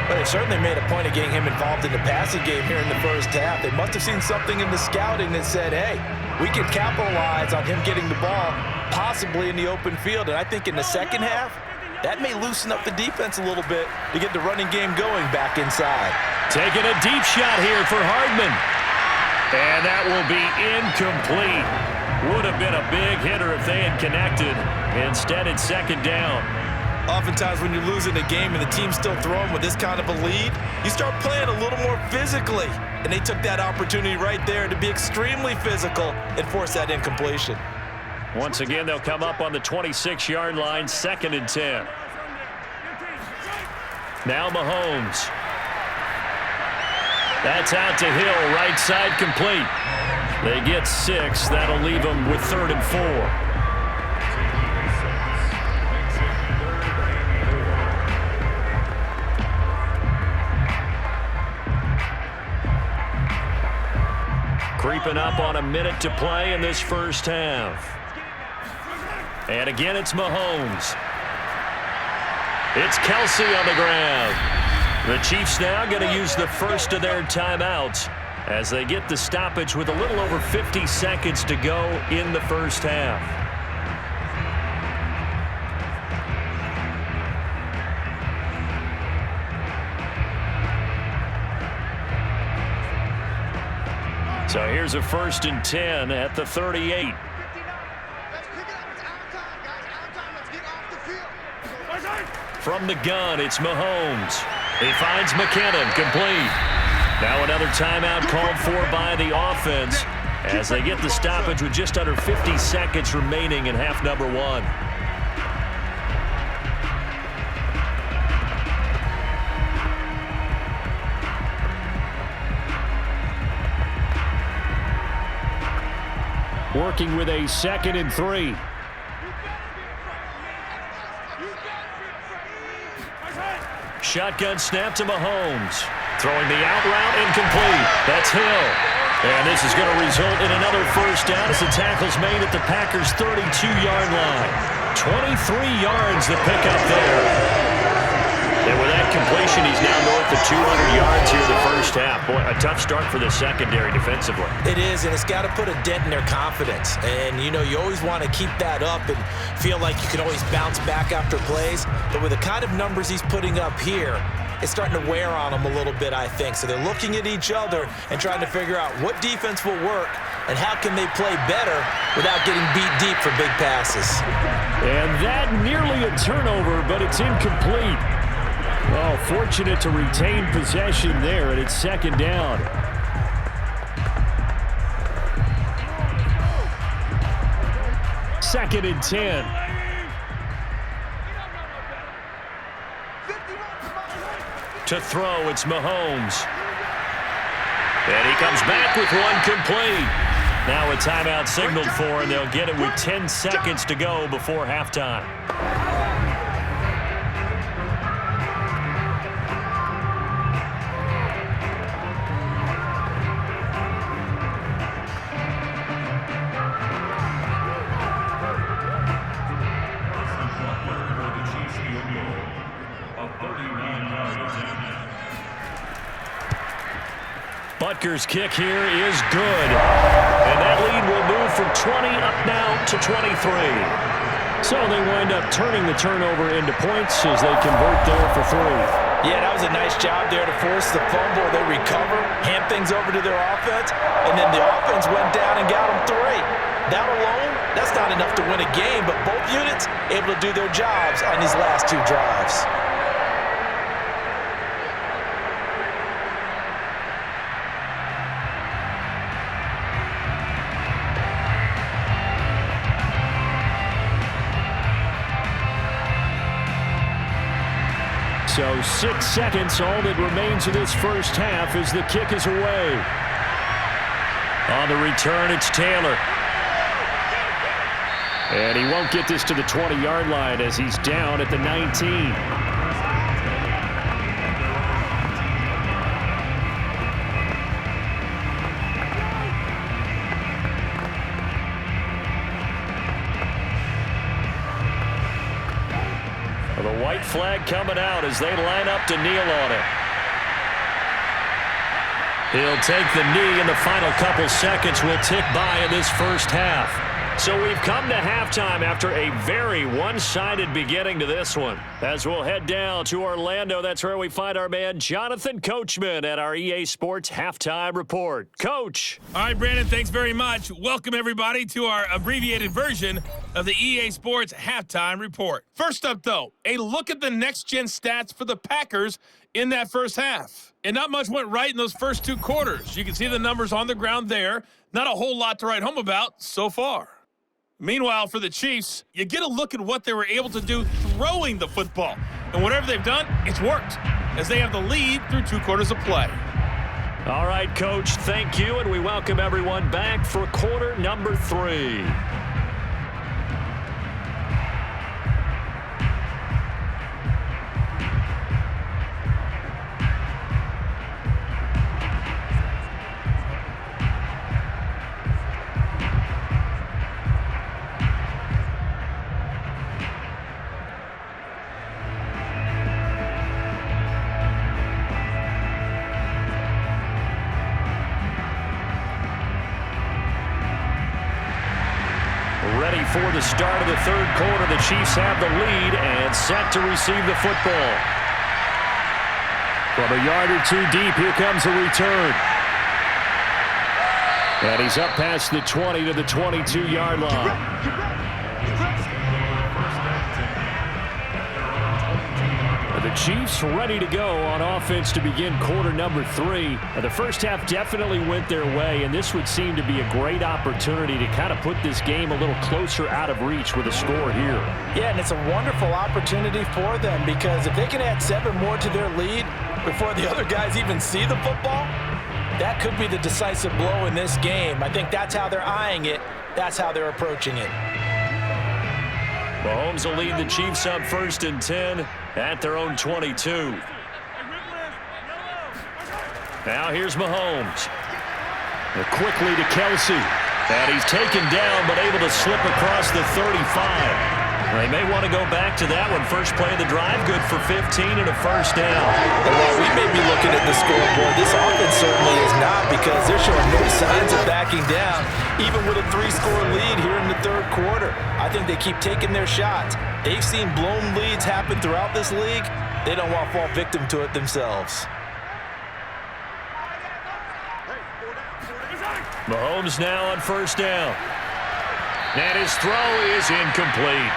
But they certainly made a point of getting him involved in the passing game here in the first half. They must have seen something in the scouting that said, hey, we can capitalize on him getting the ball, possibly in the open field. And I think in the second half, that may loosen up the defense a little bit to get the running game going back inside. Taking a deep shot here for Hardman. And that will be incomplete. Would have been a big hitter if they had connected. Instead, it's second down. Oftentimes when you're losing a game and the team's still throwing with this kind of a lead, you start playing a little more physically. And they took that opportunity right there to be extremely physical and force that incompletion. Once again, they'll come up on the 26-yard line, 2nd and 10. Now Mahomes. That's out to Hill, right side complete. They get 6. That'll leave them with 3rd and 4. Creeping up on a minute to play in this first half. And again, it's Mahomes. It's Kelsey on the ground. The Chiefs now going to use the first of their timeouts as they get the stoppage with a little over 50 seconds to go in the first half. So here's a 1st and 10 at the 38. From the gun, it's Mahomes. He finds McKinnon, complete. Now another timeout called for by the offense as they get the stoppage with just under 50 seconds remaining in half number 1. Working with a 2nd and 3. Shotgun snap to Mahomes. Throwing the out route, incomplete. That's Hill. And this is going to result in another first down as the tackle's made at the Packers' 32-yard line. 23 yards the pickup there. And with that completion, he's now north of 200 yards here in the first half. Boy, a tough start for the secondary defensively. It is, and it's got to put a dent in their confidence. And, you know, you always want to keep that up and feel like you can always bounce back after plays. But with the kind of numbers he's putting up here, it's starting to wear on them a little bit, I think. So they're looking at each other and trying to figure out what defense will work and how can they play better without getting beat deep for big passes. And that nearly a turnover, but it's incomplete. Oh, fortunate to retain possession there, and it's 2nd down. Second and 10. To throw, it's Mahomes. And he comes back with one complete. Now a timeout signaled for, and they'll get it with 10 seconds to go before halftime. Butker's kick here is good. And that lead will move from 20 up now to 23. So they wind up turning the turnover into points as they convert there for 3. Yeah, that was a nice job there to force the fumble. They recover, hand things over to their offense, and then the offense went down and got them 3. That alone, that's not enough to win a game, but both units able to do their jobs on these last 2 drives. So 6 seconds, all that remains of this first half as the kick is away. On the return, it's Taylor. And he won't get this to the 20-yard line as he's down at the 19. The white flag coming out as they line up to kneel on it. He'll take the knee, and the final couple seconds will tick by in this first half. So we've come to halftime after a very one-sided beginning to this one. As we'll head down to Orlando, that's where we find our man Jonathan Coachman at our EA Sports Halftime Report. Coach. All right, Brandon, thanks very much. Welcome, everybody, to our abbreviated version of the EA Sports Halftime Report. First up, though, a look at the next-gen stats for the Packers in that first half. And not much went right in those first two quarters. You can see the numbers on the ground there. Not a whole lot to write home about so far. Meanwhile, for the Chiefs, you get a look at what they were able to do throwing the football. And whatever they've done, it's worked, as they have the lead through 2 quarters of play. All right, Coach, thank you, and we welcome everyone back for quarter number 3. Ready for the start of the third quarter. The Chiefs have the lead and set to receive the football. From a yard or 2 deep, here comes a return. And he's up past the 20 to the 22-yard line. The Chiefs ready to go on offense to begin quarter number 3. The first half definitely went their way, and this would seem to be a great opportunity to kind of put this game a little closer out of reach with a score here. Yeah, and it's a wonderful opportunity for them, because if they can add 7 more to their lead before the other guys even see the football, that could be the decisive blow in this game. I think that's how they're eyeing it. That's how they're approaching it. Mahomes will lead the Chiefs up 1st and 10 at their own 22. Now here's Mahomes. Quickly to Kelsey. And he's taken down, but able to slip across the 35. They may want to go back to that one. First play of the drive, good for 15 and a first down. Well, we may be looking at the scoreboard. This offense certainly is not, because they're showing no signs of backing down, even with a 3-score lead here in the third quarter. I think they keep taking their shots. They've seen blown leads happen throughout this league. They don't want to fall victim to it themselves. Mahomes now on first down. And his throw is incomplete.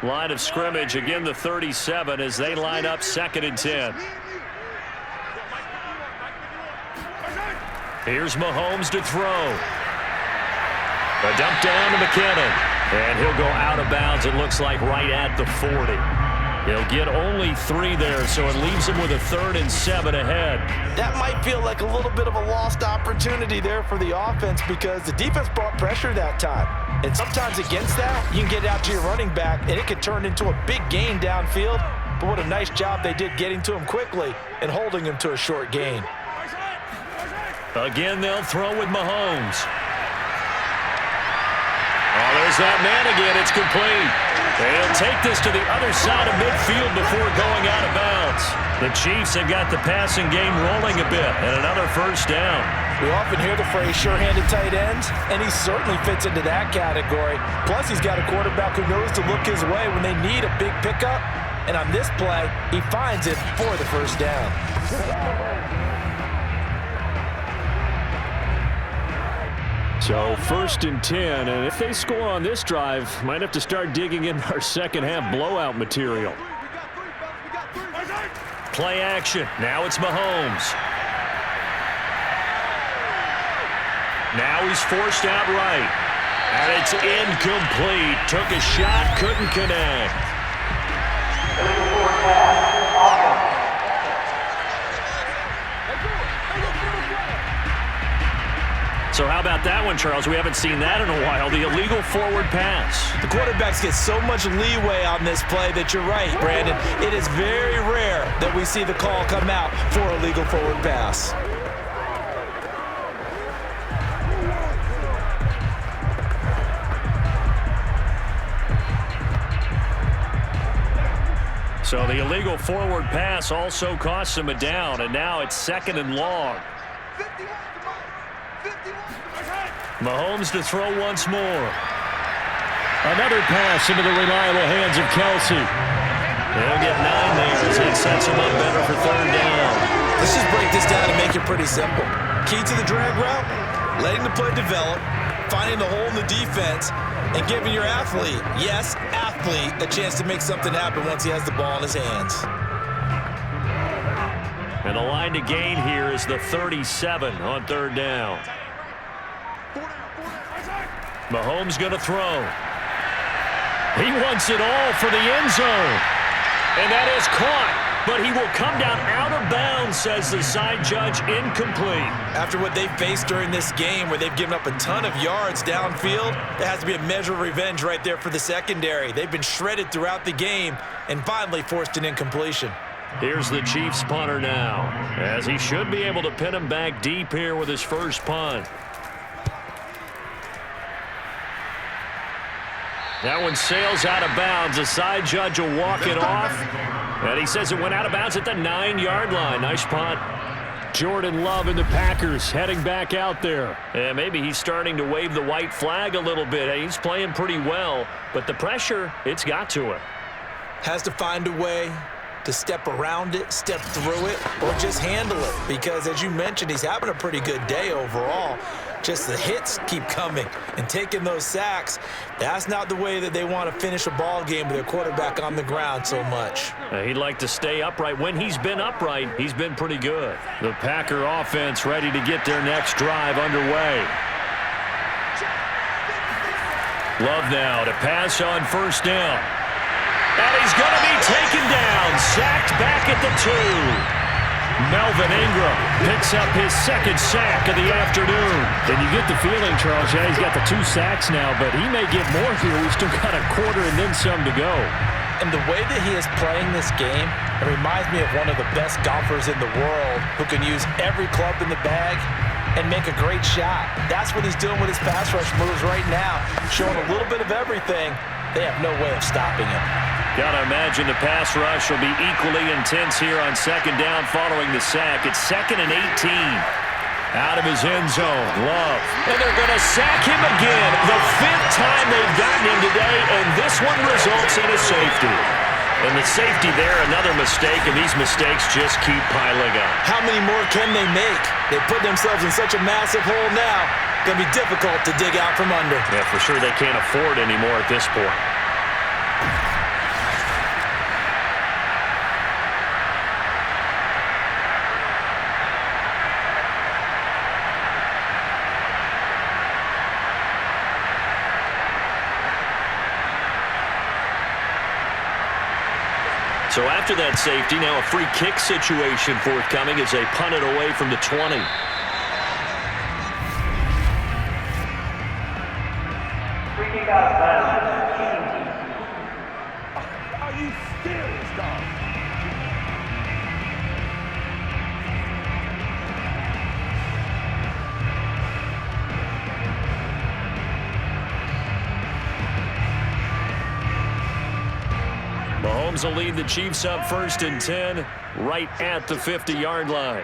Line of scrimmage, again the 37 as they line up 2nd and 10. Here's Mahomes to throw. A dump down to McKinnon. And he'll go out of bounds, it looks like, right at the 40. He'll get only 3 there, so it leaves him with a 3rd and 7 ahead. That might feel like a little bit of a lost opportunity there for the offense, because the defense brought pressure that time. And sometimes against that, you can get out to your running back, and it can turn into a big gain downfield. But what a nice job they did getting to him quickly and holding him to a short gain. Again, they'll throw with Mahomes. Oh, there's that man again. It's complete. They'll take this to the other side of midfield before going out of bounds. The Chiefs have got the passing game rolling a bit, and another first down. We often hear the phrase sure-handed tight ends, and he certainly fits into that category. Plus, he's got a quarterback who knows to look his way when they need a big pickup. And on this play, he finds it for the first down. So 1st and 10, and if they score on this drive, might have to start digging in our second half blowout material. Play action. Now it's Mahomes. Now he's forced out right. And it's incomplete. Took a shot, couldn't connect. So how about that one, Charles? We haven't seen that in a while. The illegal forward pass. The quarterbacks get so much leeway on this play that you're right, Brandon. It is very rare that we see the call come out for a legal forward pass. So the illegal forward pass also costs him a down, and now it's 2nd and long. Mahomes to throw once more. Another pass into the reliable hands of Kelsey. They'll get 9 there as that sets him up better for 3rd down. Let's just break this down and make it pretty simple. Key to the drag route, letting the play develop, finding the hole in the defense, and giving your athlete, yes, athlete, a chance to make something happen once he has the ball in his hands. And the line to gain here is the 37 on 3rd down. Mahomes going to throw. He wants it all for the end zone. And that is caught. But he will come down out of bounds, says the side judge, incomplete. After what they've faced during this game where they've given up a ton of yards downfield, there has to be a measure of revenge right there for the secondary. They've been shredded throughout the game and finally forced an incompletion. Here's the Chiefs punter now, as he should be able to pin him back deep here with his first punt. That one sails out of bounds. The side judge will walk it off. And he says it went out of bounds at the 9-yard line. Nice punt. Jordan Love and the Packers heading back out there. And maybe he's starting to wave the white flag a little bit. He's playing pretty well, but the pressure, it's got to him. Has to find a way to step around it, step through it, or just handle it. Because as you mentioned, he's having a pretty good day overall. Just the hits keep coming and taking those sacks. That's not the way that they want to finish a ball game with their quarterback on the ground so much. He'd like to stay upright. When he's been upright, he's been pretty good. The Packer offense ready to get their next drive underway. Love now to pass on 1st down. And he's going to be taken down, sacked back at the 2. Melvin Ingram picks up his 2nd sack of the afternoon. And you get the feeling, Charles, yeah, he's got the 2 sacks now, but he may get more here. We've still got a quarter and then some to go. And the way that he is playing this game, it reminds me of one of the best golfers in the world who can use every club in the bag and make a great shot. That's what he's doing with his pass rush moves right now, showing a little bit of everything. They have no way of stopping him. Gotta imagine the pass rush will be equally intense here on 2nd down following the sack. It's 2nd and 18. Out of his end zone, Love. And they're gonna sack him again. The 5th time they've gotten him today, and this one results in a safety. And the safety there, another mistake, and these mistakes just keep piling up. How many more can they make? They put themselves in such a massive hole now. Gonna be difficult to dig out from under. Yeah, for sure they can't afford anymore at this point. So after that safety, now a free kick situation forthcoming as they punt it away from the 20. Free kick out of bounds. Are you serious, dog? Mahomes will lead the Chiefs up 1st and 10 right at the 50-yard line.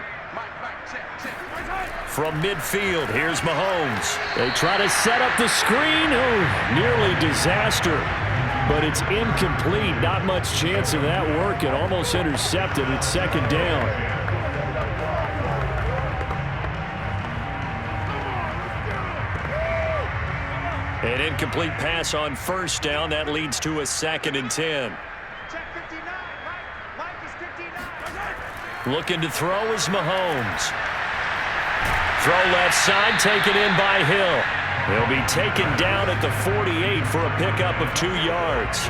From midfield, here's Mahomes. They try to set up the screen. Oh, nearly disaster. But it's incomplete. Not much chance of that working. Almost intercepted. It's 2nd down. An incomplete pass on 1st down. That leads to a 2nd and 10. Looking to throw is Mahomes. Throw left side, taken in by Hill. He'll be taken down at the 48 for a pickup of 2 yards.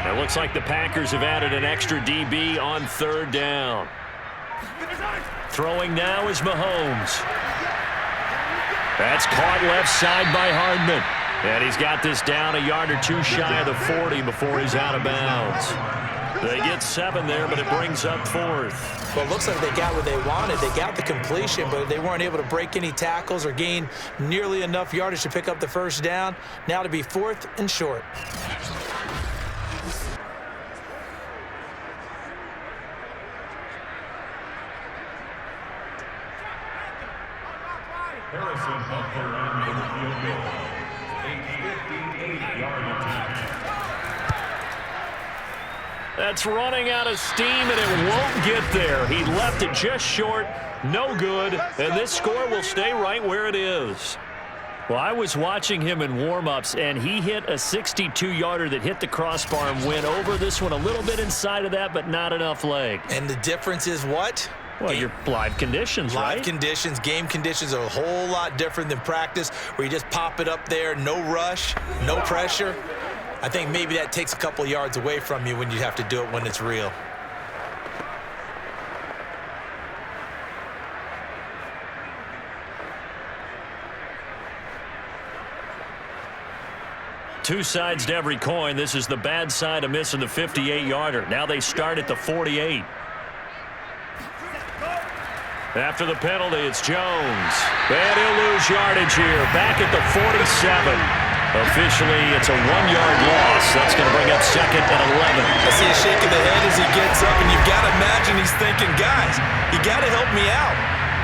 It looks like the Packers have added an extra DB on 3rd down. Throwing now is Mahomes. That's caught left side by Hardman. And he's got this down a yard or 2 shy of the 40 before he's out of bounds. They get 7 there, but it brings up 4th. Well, it looks like they got what they wanted. They got the completion, but they weren't able to break any tackles or gain nearly enough yardage to pick up the first down. Now to be 4th and short. Harrison Butker on for the field goal. A 58-yard attempt. That's running out of steam, and it won't get there. He left it just short, no good, and this score will stay right where it is. Well, I was watching him in warm-ups, and he hit a 62-yarder that hit the crossbar and went over. This one a little bit inside of that, but not enough leg. And the difference is what? Well, your live conditions, right? Live conditions, game conditions are a whole lot different than practice, where you just pop it up there, no rush, no pressure. I think maybe that takes a couple yards away from you when you have to do it when it's real. Two sides to every coin. This is the bad side of missing the 58-yarder. Now they start at the 48. After the penalty, it's Jones. And he'll lose yardage here. Back at the 47. Officially, it's a 1-yard loss. That's going to bring up 2nd and 11. I see a shake of the head as he gets up, and you've got to imagine he's thinking, guys, you got to help me out.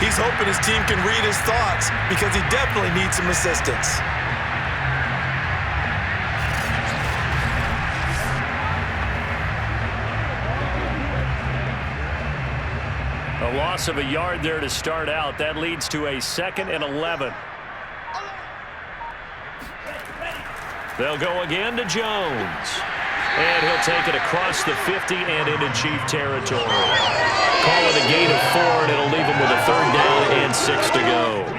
He's hoping his team can read his thoughts because he definitely needs some assistance. A loss of a yard there to start out. That leads to a 2nd and 11. They'll go again to Jones. And he'll take it across the 50 and into Chief territory. Call it a gain of 4, and it'll leave him with a 3rd down and 6 to go.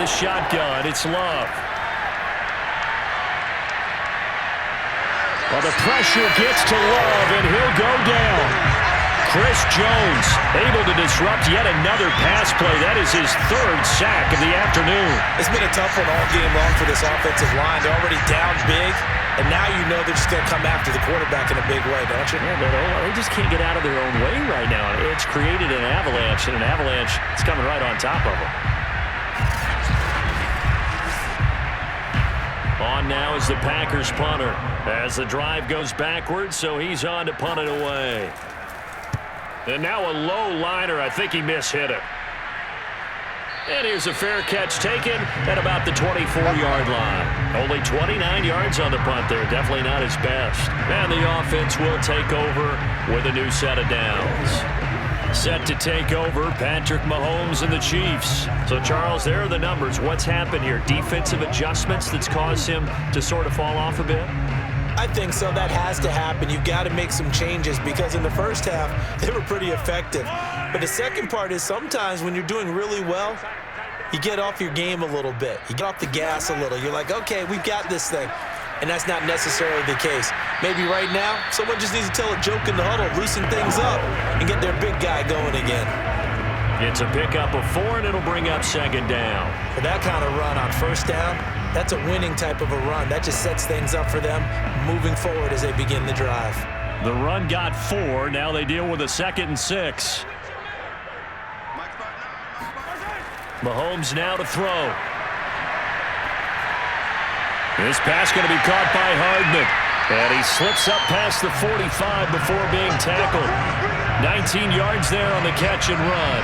The shotgun, it's Love. Well, the pressure gets to Love, and he'll go down. Chris Jones able to disrupt yet another pass play. That is his 3rd sack of the afternoon. It's been a tough one all game long for this offensive line. They're already down big, and now you know they're just going to come after the quarterback in a big way, don't you? Yeah, but they just can't get out of their own way right now. It's created an avalanche, and an avalanche is coming right on top of them. On now is the Packers punter as the drive goes backwards, so he's on to punt it away. And now a low liner. I think he mishit it. And here's a fair catch taken at about the 24-yard line. Only 29 yards on the punt there. Definitely not his best. And the offense will take over with a new set of downs. Set to take over, Patrick Mahomes and the Chiefs. So, Charles, there are the numbers. What's happened here? Defensive adjustments that's caused him to sort of fall off a bit? I think so. That has to happen. You've got to make some changes because in the first half, they were pretty effective. But the second part is sometimes when you're doing really well, you get off your game a little bit. You get off the gas a little. You're like, okay, we've got this thing. And that's not necessarily the case. Maybe right now, someone just needs to tell a joke in the huddle, loosen things up, and get their big guy going again. It's a pickup of 4, and it'll bring up 2nd down. For that kind of run on 1st down, that's a winning type of a run. That just sets things up for them moving forward as they begin the drive. The run got 4. Now they deal with a 2nd and 6. Mahomes now to throw. This pass going to be caught by Hardman. And he slips up past the 45 before being tackled. 19 yards there on the catch and run.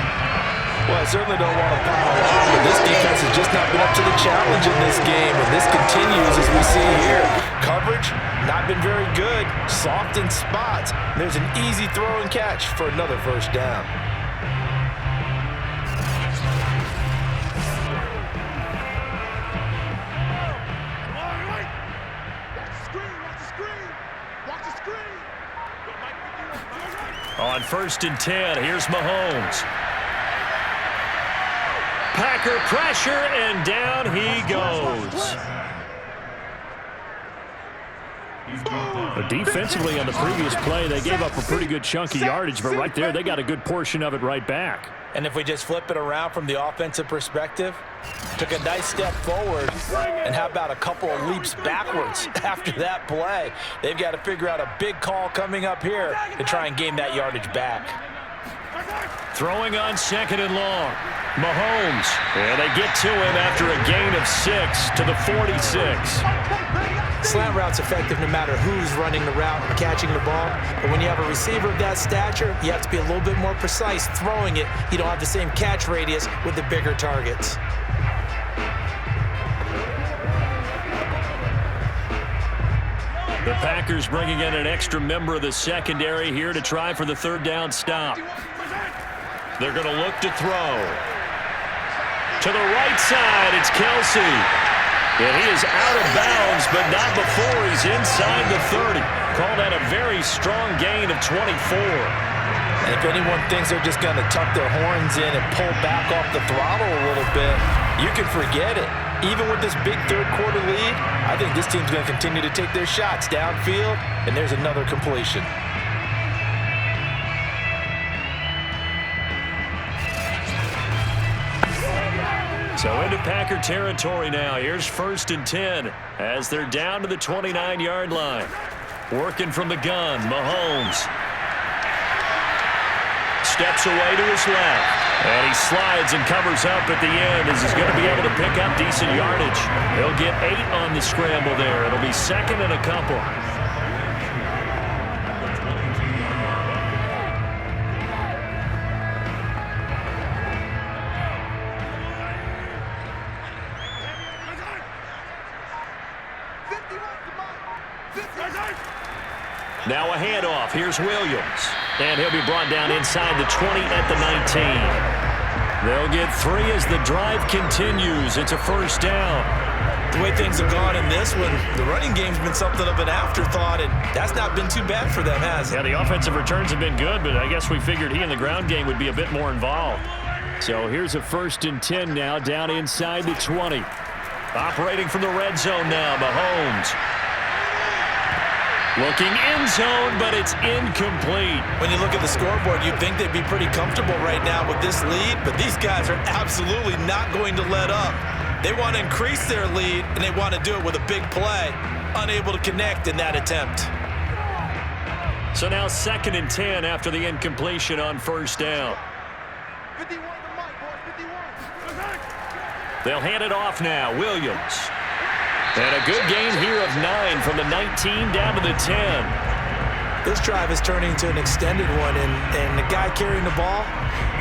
Well, I certainly don't want to pile on, but this defense has just not been up to the challenge in this game, and this continues as we see here. Coverage, not been very good. Soft in spots. There's an easy throw and catch for another 1st down. On 1st and 10, here's Mahomes. Pass Packer pressure, and down he goes. Defensively on the previous play, they gave up a pretty good chunk of yardage, but right there, they got a good portion of it right back. And if we just flip it around from the offensive perspective, took a nice step forward, and how about a couple of leaps backwards after that play? They've got to figure out a big call coming up here to try and gain that yardage back. Throwing on 2nd and long. Mahomes, and they get to him after a gain of 6 to the 46. Slant route's effective no matter who's running the route and catching the ball. But when you have a receiver of that stature, you have to be a little bit more precise throwing it. You don't have the same catch radius with the bigger targets. The Packers bringing in an extra member of the secondary here to try for the 3rd down stop. They're going to look to throw. To the right side, it's Kelsey. And he is out of bounds, but not before he's inside the 30. Call that a very strong gain of 24. And if anyone thinks they're just going to tuck their horns in and pull back off the throttle a little bit, you can forget it. Even with this big 3rd quarter lead, I think this team's going to continue to take their shots downfield, and there's another completion. So into Packer territory now. Here's 1st and 10 as they're down to the 29-yard line. Working from the gun, Mahomes. Steps away to his left. And he slides and covers up at the end as he's going to be able to pick up decent yardage. He'll get 8 on the scramble there. It'll be 2nd and a couple. Now a handoff. Here's Williams. And he'll be brought down inside the 20 at the 19. They'll get 3 as the drive continues. It's a 1st down. The way things have gone in this one, the running game's been something of an afterthought, and that's not been too bad for them, has it? Yeah, the offensive returns have been good, but I guess we figured he in the ground game would be a bit more involved. So here's a 1st and 10 now down inside the 20. Operating from the red zone now, Mahomes. Looking end zone, but it's incomplete. When you look at the scoreboard, you'd think they'd be pretty comfortable right now with this lead, but these guys are absolutely not going to let up. They want to increase their lead, and they want to do it with a big play. Unable to connect in that attempt. So now 2nd and 10 after the incompletion on 1st down. 51 to Mike, boys, 51. They'll hand it off now, Williams. And a good gain here of 9 from the 19 down to the 10. This drive is turning into an extended one, and the guy carrying the ball,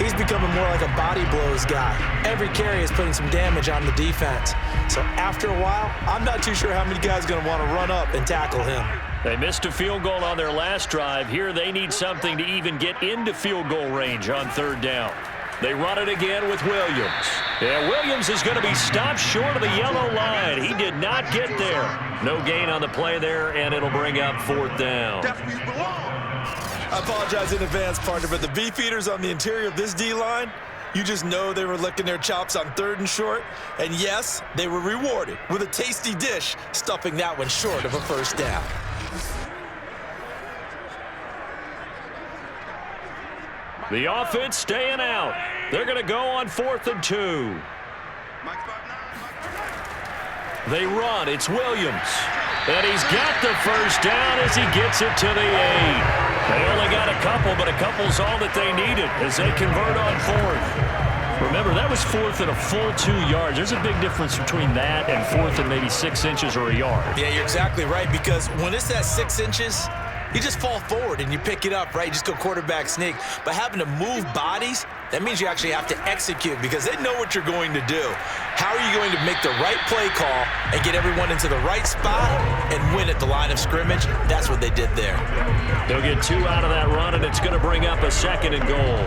he's becoming more like a body blows guy. Every carry is putting some damage on the defense. So after a while, I'm not too sure how many guys are going to want to run up and tackle him. They missed a field goal on their last drive. Here they need something to even get into field goal range on 3rd down. They run it again with Williams. Yeah, Williams is going to be stopped short of the yellow line. He did not get there. No gain on the play there, and it'll bring up 4th down. I apologize in advance, partner, but the beefeaters on the interior of this D-line, you just know they were licking their chops on 3rd and short. And yes, they were rewarded with a tasty dish, stuffing that one short of a 1st down. The offense staying out. They're going to go on 4th and 2. They run. It's Williams. And he's got the 1st down as he gets it to the 8. They only got a couple, but a couple's all that they needed as they convert on 4th. Remember, that was 4th and a full 2 yards. There's a big difference between that and 4th and maybe 6 inches or a yard. Yeah, you're exactly right, because when it's at 6 inches, you just fall forward and you pick it up, right? You just go quarterback sneak. But having to move bodies, that means you actually have to execute because they know what you're going to do. How are you going to make the right play call and get everyone into the right spot and win at the line of scrimmage? That's what they did there. They'll get 2 out of that run, and it's going to bring up a 2nd and goal.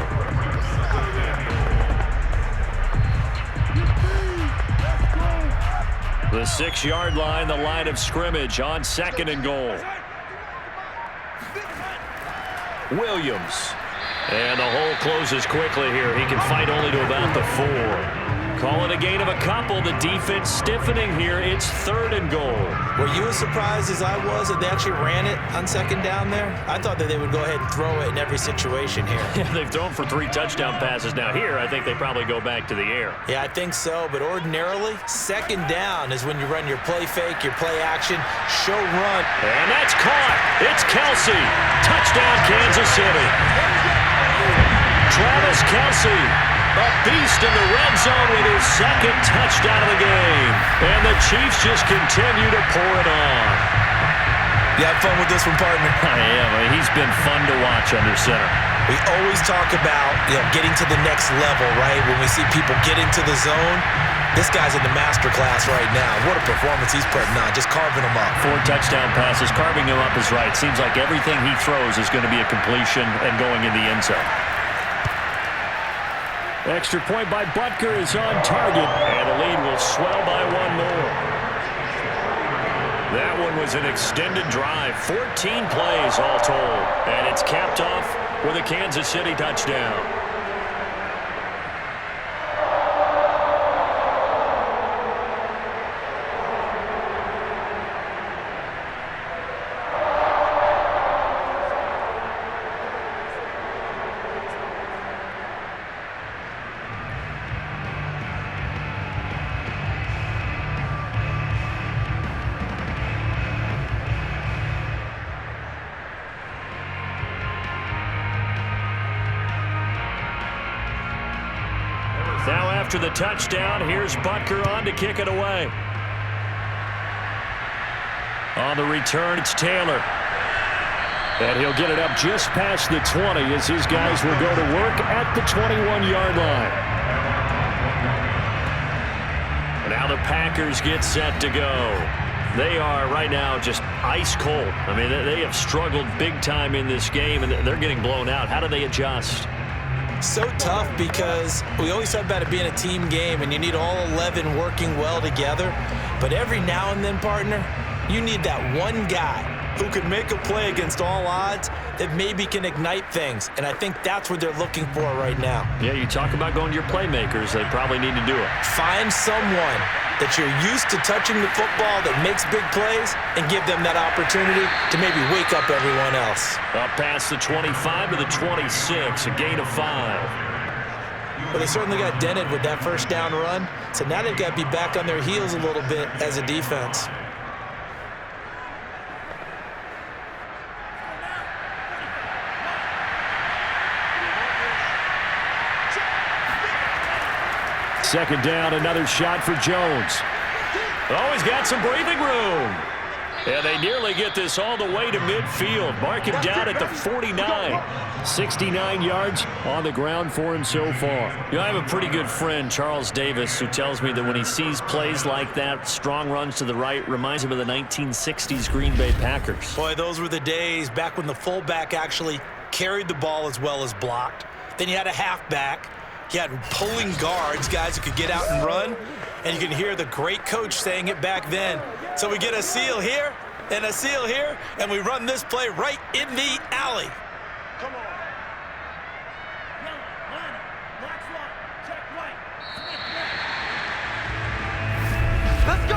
The 6-yard line, the line of scrimmage on 2nd and goal. Williams. And the hole closes quickly here. He can fight only to about the 4. Call it a gain of a couple. The defense stiffening here. It's 3rd and goal. Were you as surprised as I was that they actually ran it on 2nd down there? I thought that they would go ahead and throw it in every situation here. Yeah, they've thrown for 3 touchdown passes. Now here, I think they probably go back to the air. Yeah, I think so, but ordinarily, 2nd down is when you run your play fake, your play action, show run. And that's caught. It's Kelsey. Touchdown, Kansas City. Travis Kelsey, a beast in the red zone with his 2nd touchdown of the game. And the Chiefs just continue to pour it on. You have fun with this one, partner? I am. He's been fun to watch under center. We always talk about, getting to the next level, right? When we see people get into the zone, this guy's in the master class right now. What a performance he's putting on, just carving them up. 4 touchdown passes. Carving him up is right. Seems like everything he throws is going to be a completion and going in the end zone. Extra point by Butker is on target, and the lead will swell by 1 more. That one was an extended drive, 14 plays all told, and it's capped off with a Kansas City touchdown. Now after the touchdown, here's Butker on to kick it away. On the return, it's Taylor. And he'll get it up just past the 20 as his guys will go to work at the 21-yard line. Now the Packers get set to go. They are right now just ice cold. I mean, they have struggled big time in this game, and they're getting blown out. How do they adjust? So tough because we always talk about it being a team game and you need all 11 working well together. But every now and then, partner, you need that one guy who can make a play against all odds that maybe can ignite things. And I think that's what they're looking for right now. Yeah, you talk about going to your playmakers. They probably need to do it. Find someone that you're used to touching the football that makes big plays and give them that opportunity to maybe wake up everyone else. Up past the 25 to the 26, a gain of 5. But they certainly got dented with that first down run. So now they've got to be back on their heels a little bit as a defense. Second down, another shot for Jones. Oh, he's got some breathing room. And they nearly get this all the way to midfield. Mark him down at the 49. 69 yards on the ground for him so far. You know, I have a pretty good friend, Charles Davis, who tells me that when he sees plays like that, strong runs to the right, reminds him of the 1960s Green Bay Packers. Boy, those were the days back when the fullback actually carried the ball as well as blocked. Then you had a halfback. You had pulling guards, guys who could get out and run, and you can hear the great coach saying it back then. So we get a seal here and a seal here, and we run this play right in the alley. Come on. Yellow, line up, blocks right, check right. Let's go.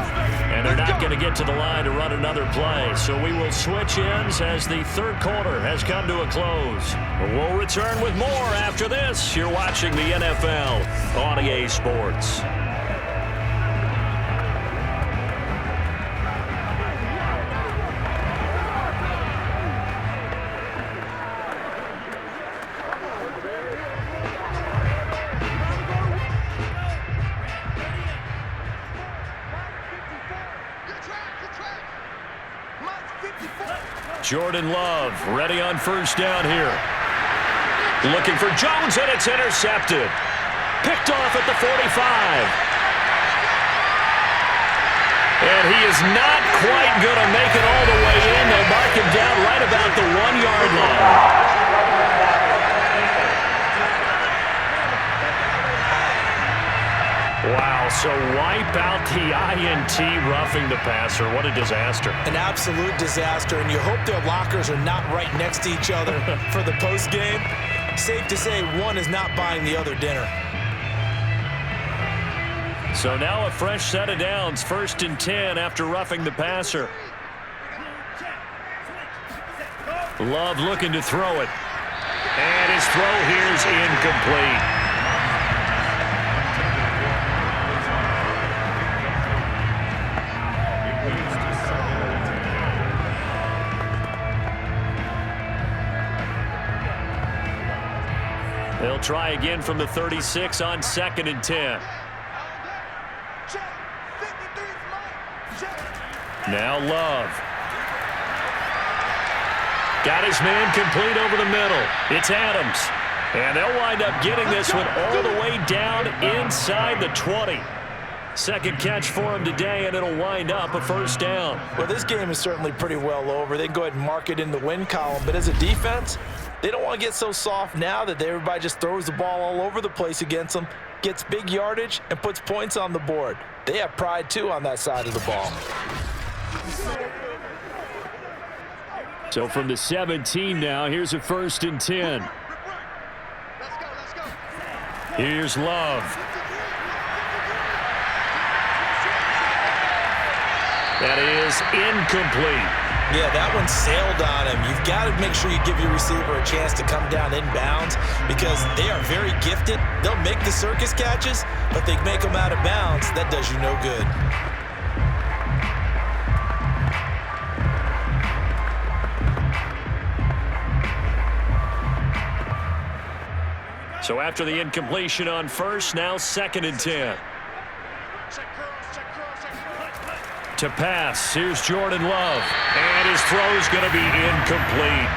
And they're not going to get to the line to run another play. So we will switch ends as the third quarter has come to a close. We'll return with more after this. You're watching the NFL on EA Sports. Jordan Love ready on first down here. Looking for Jones, and it's intercepted. Picked off at the 45. And he is not quite going to make it all the way in. They'll mark him down right about the 1-yard line. Wow, so wipe out the INT roughing the passer. What a disaster. An absolute disaster, and you hope their lockers are not right next to each other for the postgame. Safe to say one is not buying the other dinner. So now a fresh set of downs, 1st and 10 after roughing the passer. Love looking to throw it. And his throw here is incomplete. They'll try again from the 36 on 2nd and 10. Now Love. Got his man complete over the middle. It's Adams. And they'll wind up getting this one all the way down inside the 20. Second catch for him today, and it'll wind up a 1st down. Well, this game is certainly pretty well over. They can go ahead and mark it in the win column. But as a defense, they don't want to get so soft now that everybody just throws the ball all over the place against them, gets big yardage, and puts points on the board. They have pride, too, on that side of the ball. So from the 17 now, here's a 1st and 10. Here's Love. That is incomplete. Yeah, that one sailed on him. You've got to make sure you give your receiver a chance to come down inbounds because they are very gifted. They'll make the circus catches, but they make them out of bounds. That does you no good. So after the incompletion on 1st, now 2nd and 10. To pass, here's Jordan Love. And his throw's going to be incomplete.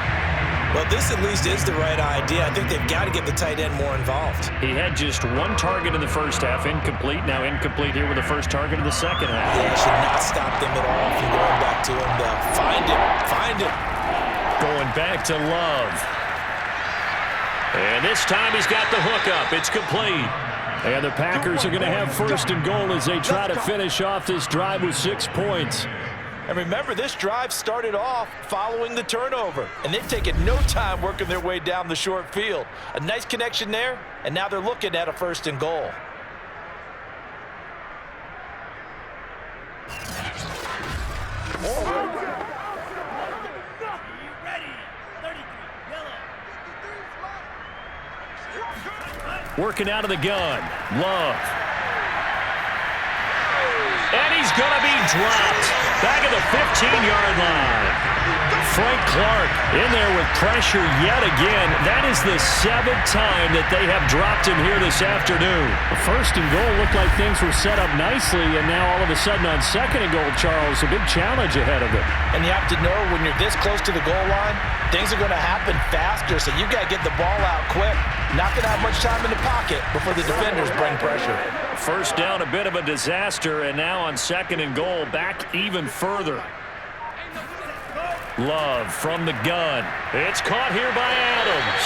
Well, this at least is the right idea. I think they've got to get the tight end more involved. He had just 1 target in the 1st half, incomplete. Now incomplete here with the 1st target of the 2nd half. Yeah, it should not stop them at all from going back to him. Find him. Going back to Love. And this time he's got the hook up. It's complete. And the Packers are going to have 1st and goal as they try to finish off this drive with 6 points. And remember, this drive started off following the turnover, and they've taken no time working their way down the short field. A nice connection there, and now they're looking at a 1st and goal. Working out of the gun. Love. And he's going to be dropped. Back at the 15-yard line. Frank Clark in there with pressure yet again. That is the 7th time that they have dropped him here this afternoon. The 1st and goal looked like things were set up nicely, and now all of a sudden on 2nd and goal, Charles, a big challenge ahead of them. And you have to know when you're this close to the goal line, things are going to happen faster, so you got to get the ball out quick. Not going to have much time in the pocket before the defenders bring pressure. 1st down, a bit of a disaster, and now on 2nd and goal, back even further. Love from the gun. It's caught here by Adams.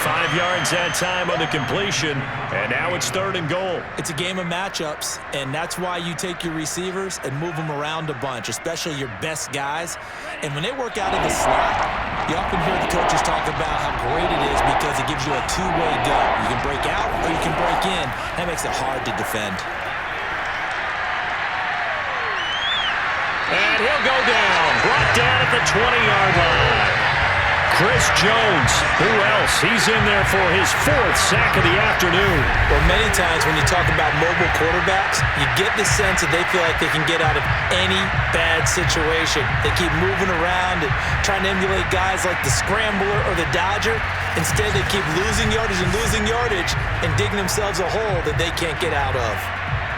5 yards that time on the completion, and now it's 3rd and goal. It's a game of matchups, and that's why you take your receivers and move them around a bunch, especially your best guys. And when they work out of the slot, you often hear the coaches talk about how great it is because it gives you a two-way go. You can break out or you can break in. That makes it hard to defend. And he'll go down. Brought down at the 20-yard line. Chris Jones, who else? He's in there for his 4th sack of the afternoon. Well, many times when you talk about mobile quarterbacks, you get the sense that they feel like they can get out of any bad situation. They keep moving around and trying to emulate guys like the Scrambler or the Dodger. Instead, they keep losing yardage and digging themselves a hole that they can't get out of.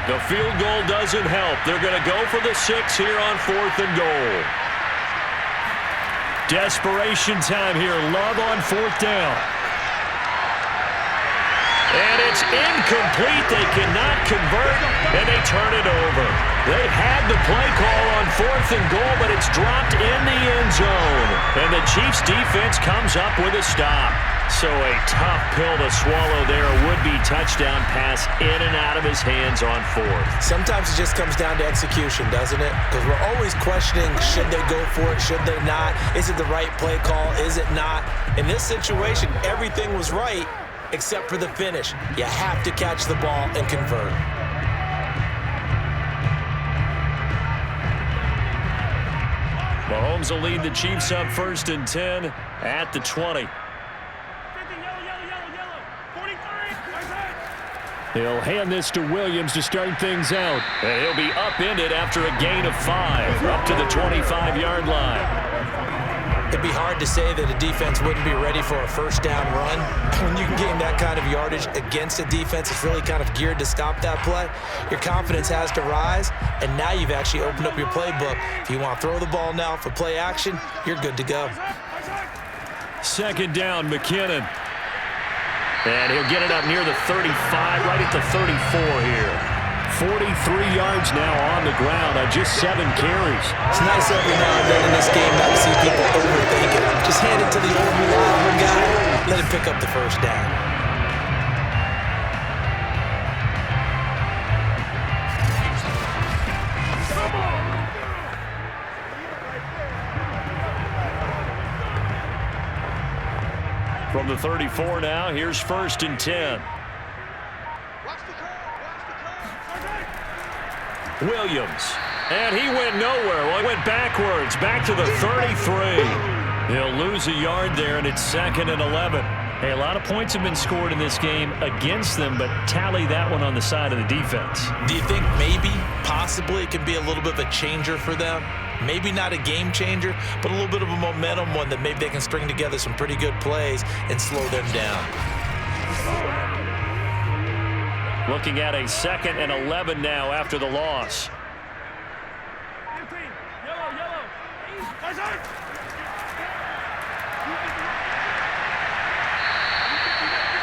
The field goal doesn't help. They're going to go for the 6 here on 4th and goal. Desperation time here. Love on 4th down. And it's incomplete. They cannot convert, and they turn it over. They had the play call on 4th and goal, but it's dropped in the end zone. And the Chiefs defense comes up with a stop. So a tough pill to swallow there. A would-be touchdown pass in and out of his hands on 4th. Sometimes it just comes down to execution, doesn't it? Because we're always questioning, should they go for it, should they not? Is it the right play call, is it not? In this situation, everything was right except for the finish. You have to catch the ball and convert. Mahomes will lead the Chiefs up 1st and 10 at the 20. He'll hand this to Williams to start things out. And he'll be upended after a gain of 5, up to the 25-yard line. It'd be hard to say that a defense wouldn't be ready for a first down run. When you can gain that kind of yardage against a defense that's really kind of geared to stop that play, your confidence has to rise, and now you've actually opened up your playbook. If you want to throw the ball now for play action, you're good to go. 2nd down, McKinnon. And he'll get it up near the 35, right at the 34 here. 43 yards now on the ground on just 7 carries. It's nice every now and then in this game not to see people overthink it. Just hand it to the old reliable guy. Let him pick up the first down. From the 34 now, here's 1st and 10. Williams. And he went nowhere. Well, he went backwards, back to the 33. He'll lose a yard there, and it's 2nd and 11. Hey, a lot of points have been scored in this game against them, but tally that one on the side of the defense. Do you think maybe, possibly, it can be a little bit of a changer for them? Maybe not a game changer, but a little bit of a momentum one that maybe they can string together some pretty good plays and slow them down. Looking at a 2nd and 11 now after the loss.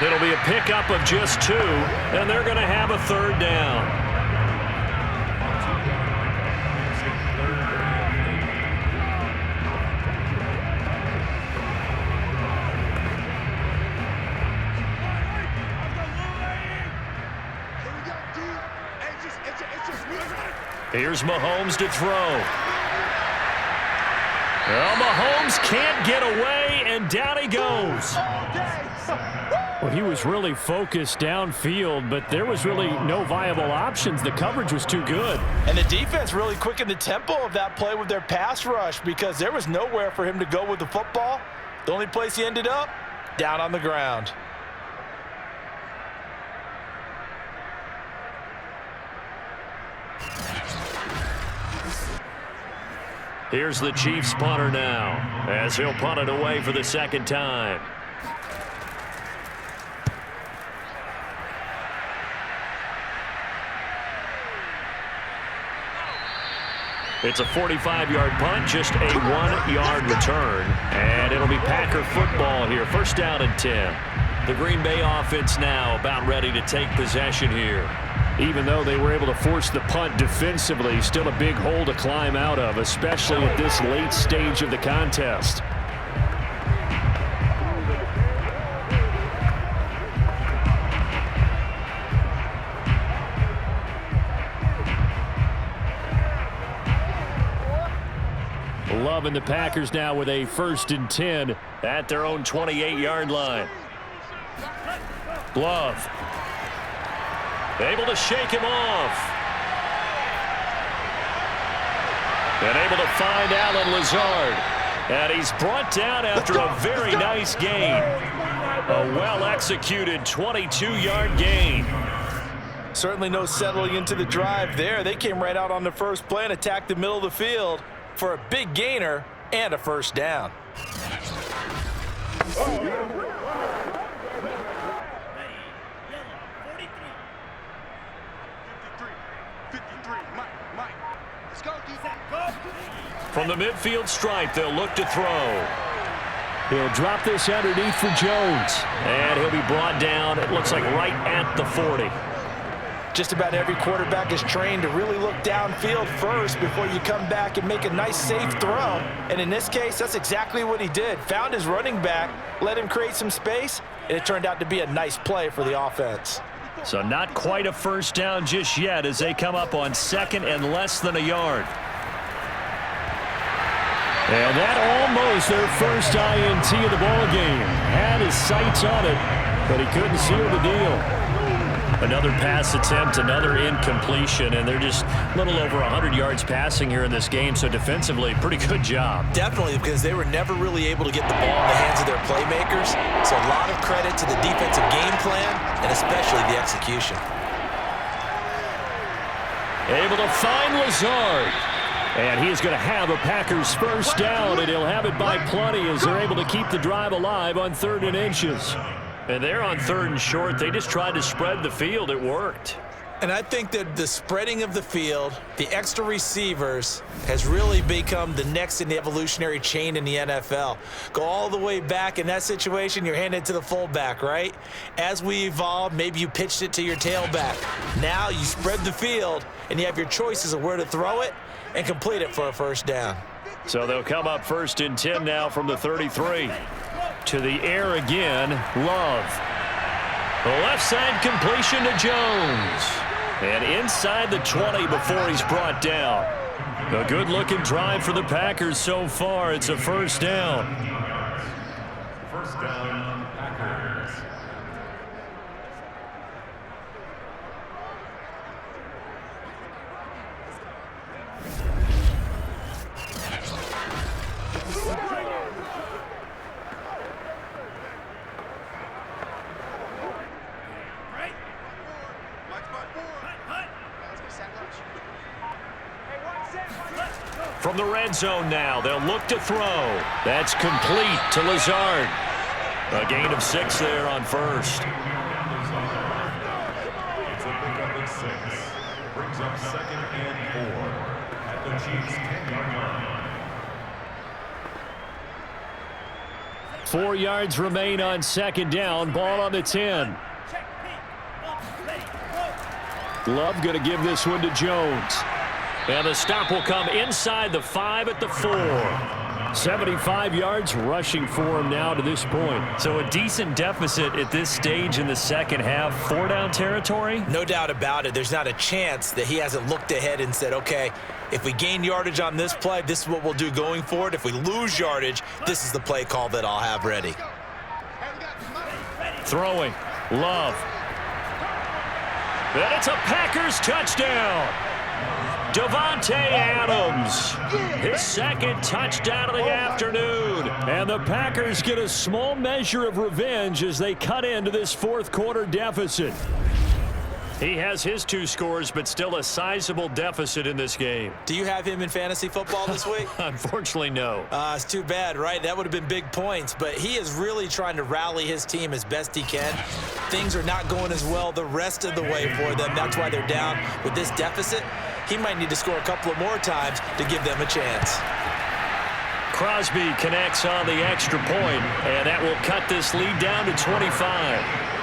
It'll be a pickup of just 2, and they're going to have a 3rd down. Here's Mahomes to throw. Well, Mahomes can't get away, and down he goes. Well, he was really focused downfield, but there was really no viable options. The coverage was too good. And the defense really quickened the tempo of that play with their pass rush because there was nowhere for him to go with the football. The only place he ended up, down on the ground. Here's the Chiefs punter now, as he'll punt it away for the 2nd time. It's a 45-yard punt, just a 1-yard return. And it'll be Packer football here, 1st down and 10. The Green Bay offense now about ready to take possession here. Even though they were able to force the punt defensively, still a big hole to climb out of, especially at this late stage of the contest. Loving the Packers now with a 1st and 10 at their own 28-yard line. Love. Able to shake him off. And able to find Allen Lazard. And he's brought down after a very nice gain. A well-executed 22-yard gain. Certainly no settling into the drive there. They came right out on the first play and attacked the middle of the field for a big gainer and a 1st down. From the midfield stripe, they'll look to throw. He'll drop this underneath for Jones. And he'll be brought down, it looks like, right at the 40. Just about every quarterback is trained to really look downfield first before you come back and make a nice, safe throw. And in this case, that's exactly what he did. Found his running back, let him create some space, and it turned out to be a nice play for the offense. So not quite a 1st down just yet as they come up on 2nd and less than a yard. And that almost their first INT of the ball game. Had his sights on it, but he couldn't seal the deal. Another pass attempt, another incompletion, and they're just a little over 100 yards passing here in this game, so defensively, pretty good job. Definitely, because they were never really able to get the ball in the hands of their playmakers, so a lot of credit to the defensive game plan, and especially the execution. Able to find Lazard. And he is going to have a Packers first down, and he'll have it by plenty as they're able to keep the drive alive on 3rd and inches. And they're on 3rd and short. They just tried to spread the field. It worked. And I think that the spreading of the field, the extra receivers, has really become the next in the evolutionary chain in the NFL. Go all the way back in that situation, you're handed to the fullback, right? As we evolve, maybe you pitched it to your tailback. Now you spread the field, and you have your choices of where to throw it and complete it for a first down. So they'll come up 1st and 10 now from the 33. To the air again, Love. The left side completion to Jones. And inside the 20 before he's brought down. A good-looking drive for the Packers so far. It's a first down. First down, Packers. From the red zone now, they'll look to throw. That's complete to Lazard. A gain of 6 there on first. It's a pickup of 6. Brings up 2nd and 4 at the Chiefs' 10-yard line. 4 yards remain on 2nd down. Ball on the 10. Love going to give this one to Jones. And the stop will come inside the 5 at the 4. 75 yards rushing for him now to this point. So a decent deficit at this stage in the second half. 4-down territory? No doubt about it. There's not a chance that he hasn't looked ahead and said, okay, if we gain yardage on this play, this is what we'll do going forward. If we lose yardage, this is the play call that I'll have ready. Throwing. Love. And it's a Packers touchdown. Davante Adams, his 2nd touchdown of the afternoon. And the Packers get a small measure of revenge as they cut into this 4th quarter deficit. He has his 2 scores, but still a sizable deficit in this game. Do you have him in fantasy football this week? Unfortunately, no. It's too bad, right? That would have been big points, but he is really trying to rally his team as best he can. Things are not going as well the rest of the way for them. That's why they're down with this deficit. He might need to score a couple of more times to give them a chance. Crosby connects on the extra point, and that will cut this lead down to 25.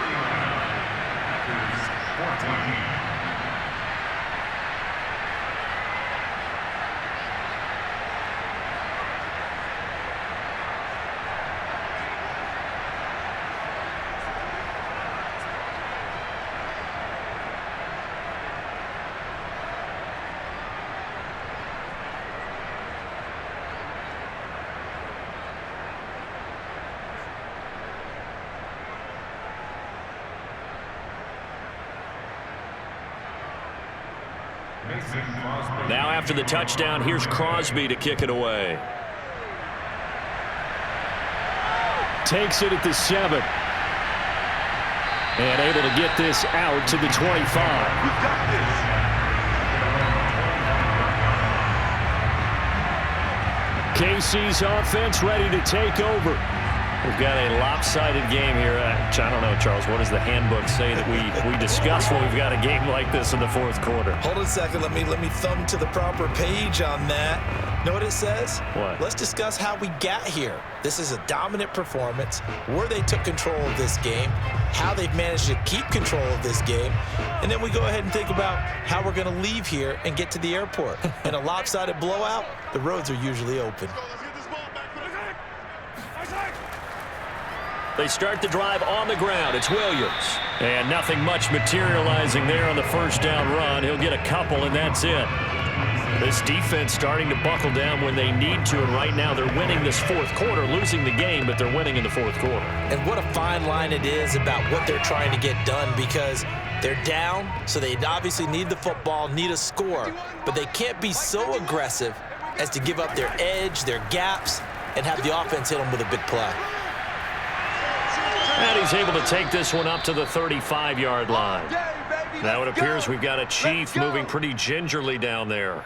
Now after the touchdown, here's Crosby to kick it away. Takes it at the 7. And able to get this out to the 25. KC's offense ready to take over. We've got a lopsided game here. I don't know, Charles, what does the handbook say that we discuss when we've got a game like this in the 4th quarter? Hold on a second. Let me thumb to the proper page on that. Know what it says? What? Let's discuss how we got here. This is a dominant performance, where they took control of this game, how they've managed to keep control of this game, and then we go ahead and think about how we're going to leave here and get to the airport. In a lopsided blowout, the roads are usually open. They start the drive on the ground. It's Williams. And nothing much materializing there on the first down run. He'll get a couple, and that's it. This defense starting to buckle down when they need to, and right now they're winning this fourth quarter, losing the game, but they're winning in the fourth quarter. And what a fine line it is about what they're trying to get done, because they're down, so they obviously need the football, need a score, but they can't be so aggressive as to give up their edge, their gaps, and have the offense hit them with a big play. And he's able to take this one up to the 35-yard line. Now it appears we've got a Chief moving pretty gingerly down there.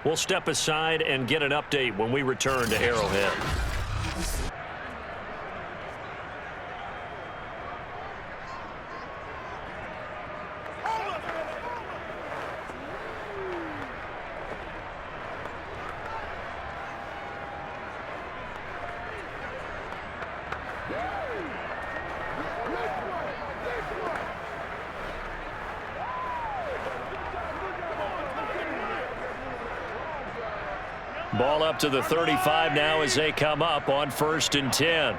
We'll step aside and get an update when we return to Arrowhead. Ball up to the 35 now as they come up on 1st and 10.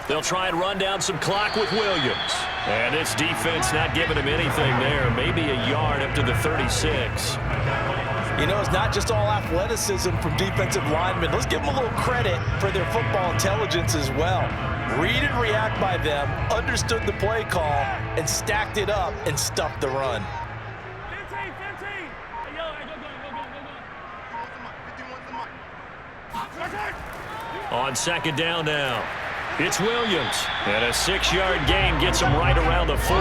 They'll try and run down some clock with Williams. And this defense not giving him anything there. Maybe a yard up to the 36. You know, it's not just all athleticism from defensive linemen. Let's give them a little credit for their football intelligence as well. Read and react by them, understood the play call, and stacked it up and stuffed the run. On 2nd down now, it's Williams. And a 6-yard gain gets him right around the 43.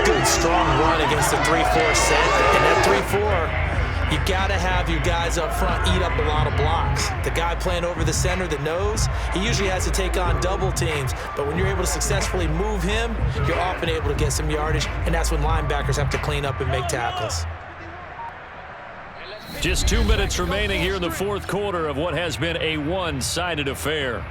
Good, strong run against the 3-4 set. And that 3-4, you got to have your guys up front eat up a lot of blocks. The guy playing over the center, the nose, he usually has to take on double teams. But when you're able to successfully move him, you're often able to get some yardage. And that's when linebackers have to clean up and make tackles. Just 2 minutes remaining here in the fourth quarter of what has been a one-sided affair.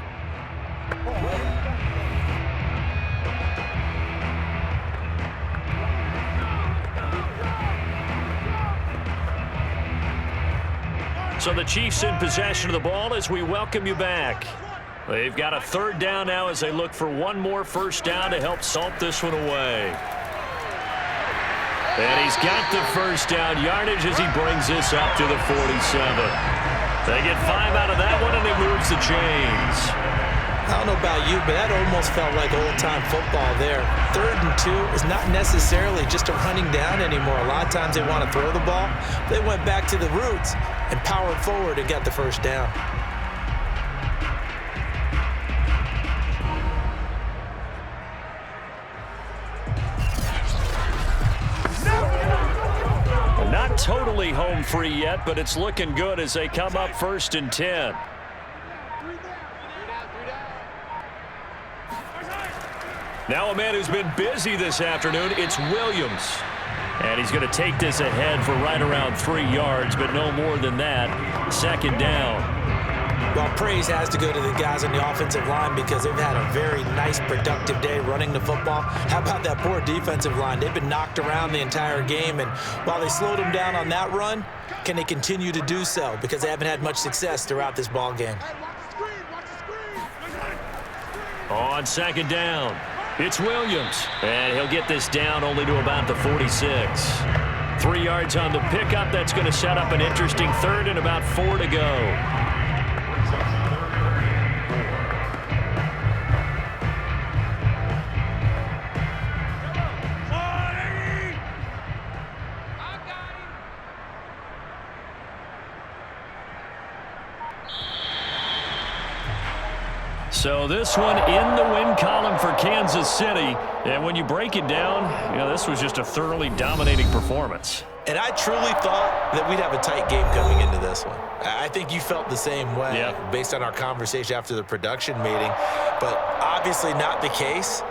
So the Chiefs in possession of the ball as we welcome you back. They've got a 3rd down now as they look for one more 1st down to help salt this one away. And he's got the 1st down yardage as he brings this up to the 47. They get 5 out of that one, and he moves the chains. I don't know about you, but that almost felt like old-time football there. 3rd and 2 is not necessarily just a running down anymore. A lot of times they want to throw the ball. They went back to the roots and powered forward and got the 1st down. Not totally home free yet, but it's looking good as they come up 1st and 10. Now a man who's been busy this afternoon, it's Williams. And he's going to take this ahead for right around 3 yards, but no more than that. 2nd down. Well, praise has to go to the guys on the offensive line because they've had a very nice, productive day running the football. How about that poor defensive line? They've been knocked around the entire game, and while they slowed them down on that run, can they continue to do so? Because they haven't had much success throughout this ball game. On 2nd down, it's Williams. And he'll get this down only to about the 46. 3 yards on the pickup. That's going to set up an interesting 3rd and about 4 to go. So this one in the win column for Kansas City. And when you break it down, you know, this was just a thoroughly dominating performance. And I truly thought that we'd have a tight game coming into this one. I think you felt the same way based on our conversation after the production meeting. But obviously not the case.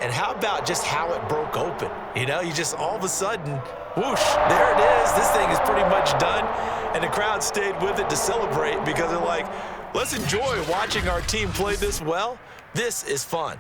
And how about just how it broke open? You know, you just all of a sudden, whoosh, there it is. This thing is pretty much done. And the crowd stayed with it to celebrate because they're like, let's enjoy watching our team play this well. This is fun.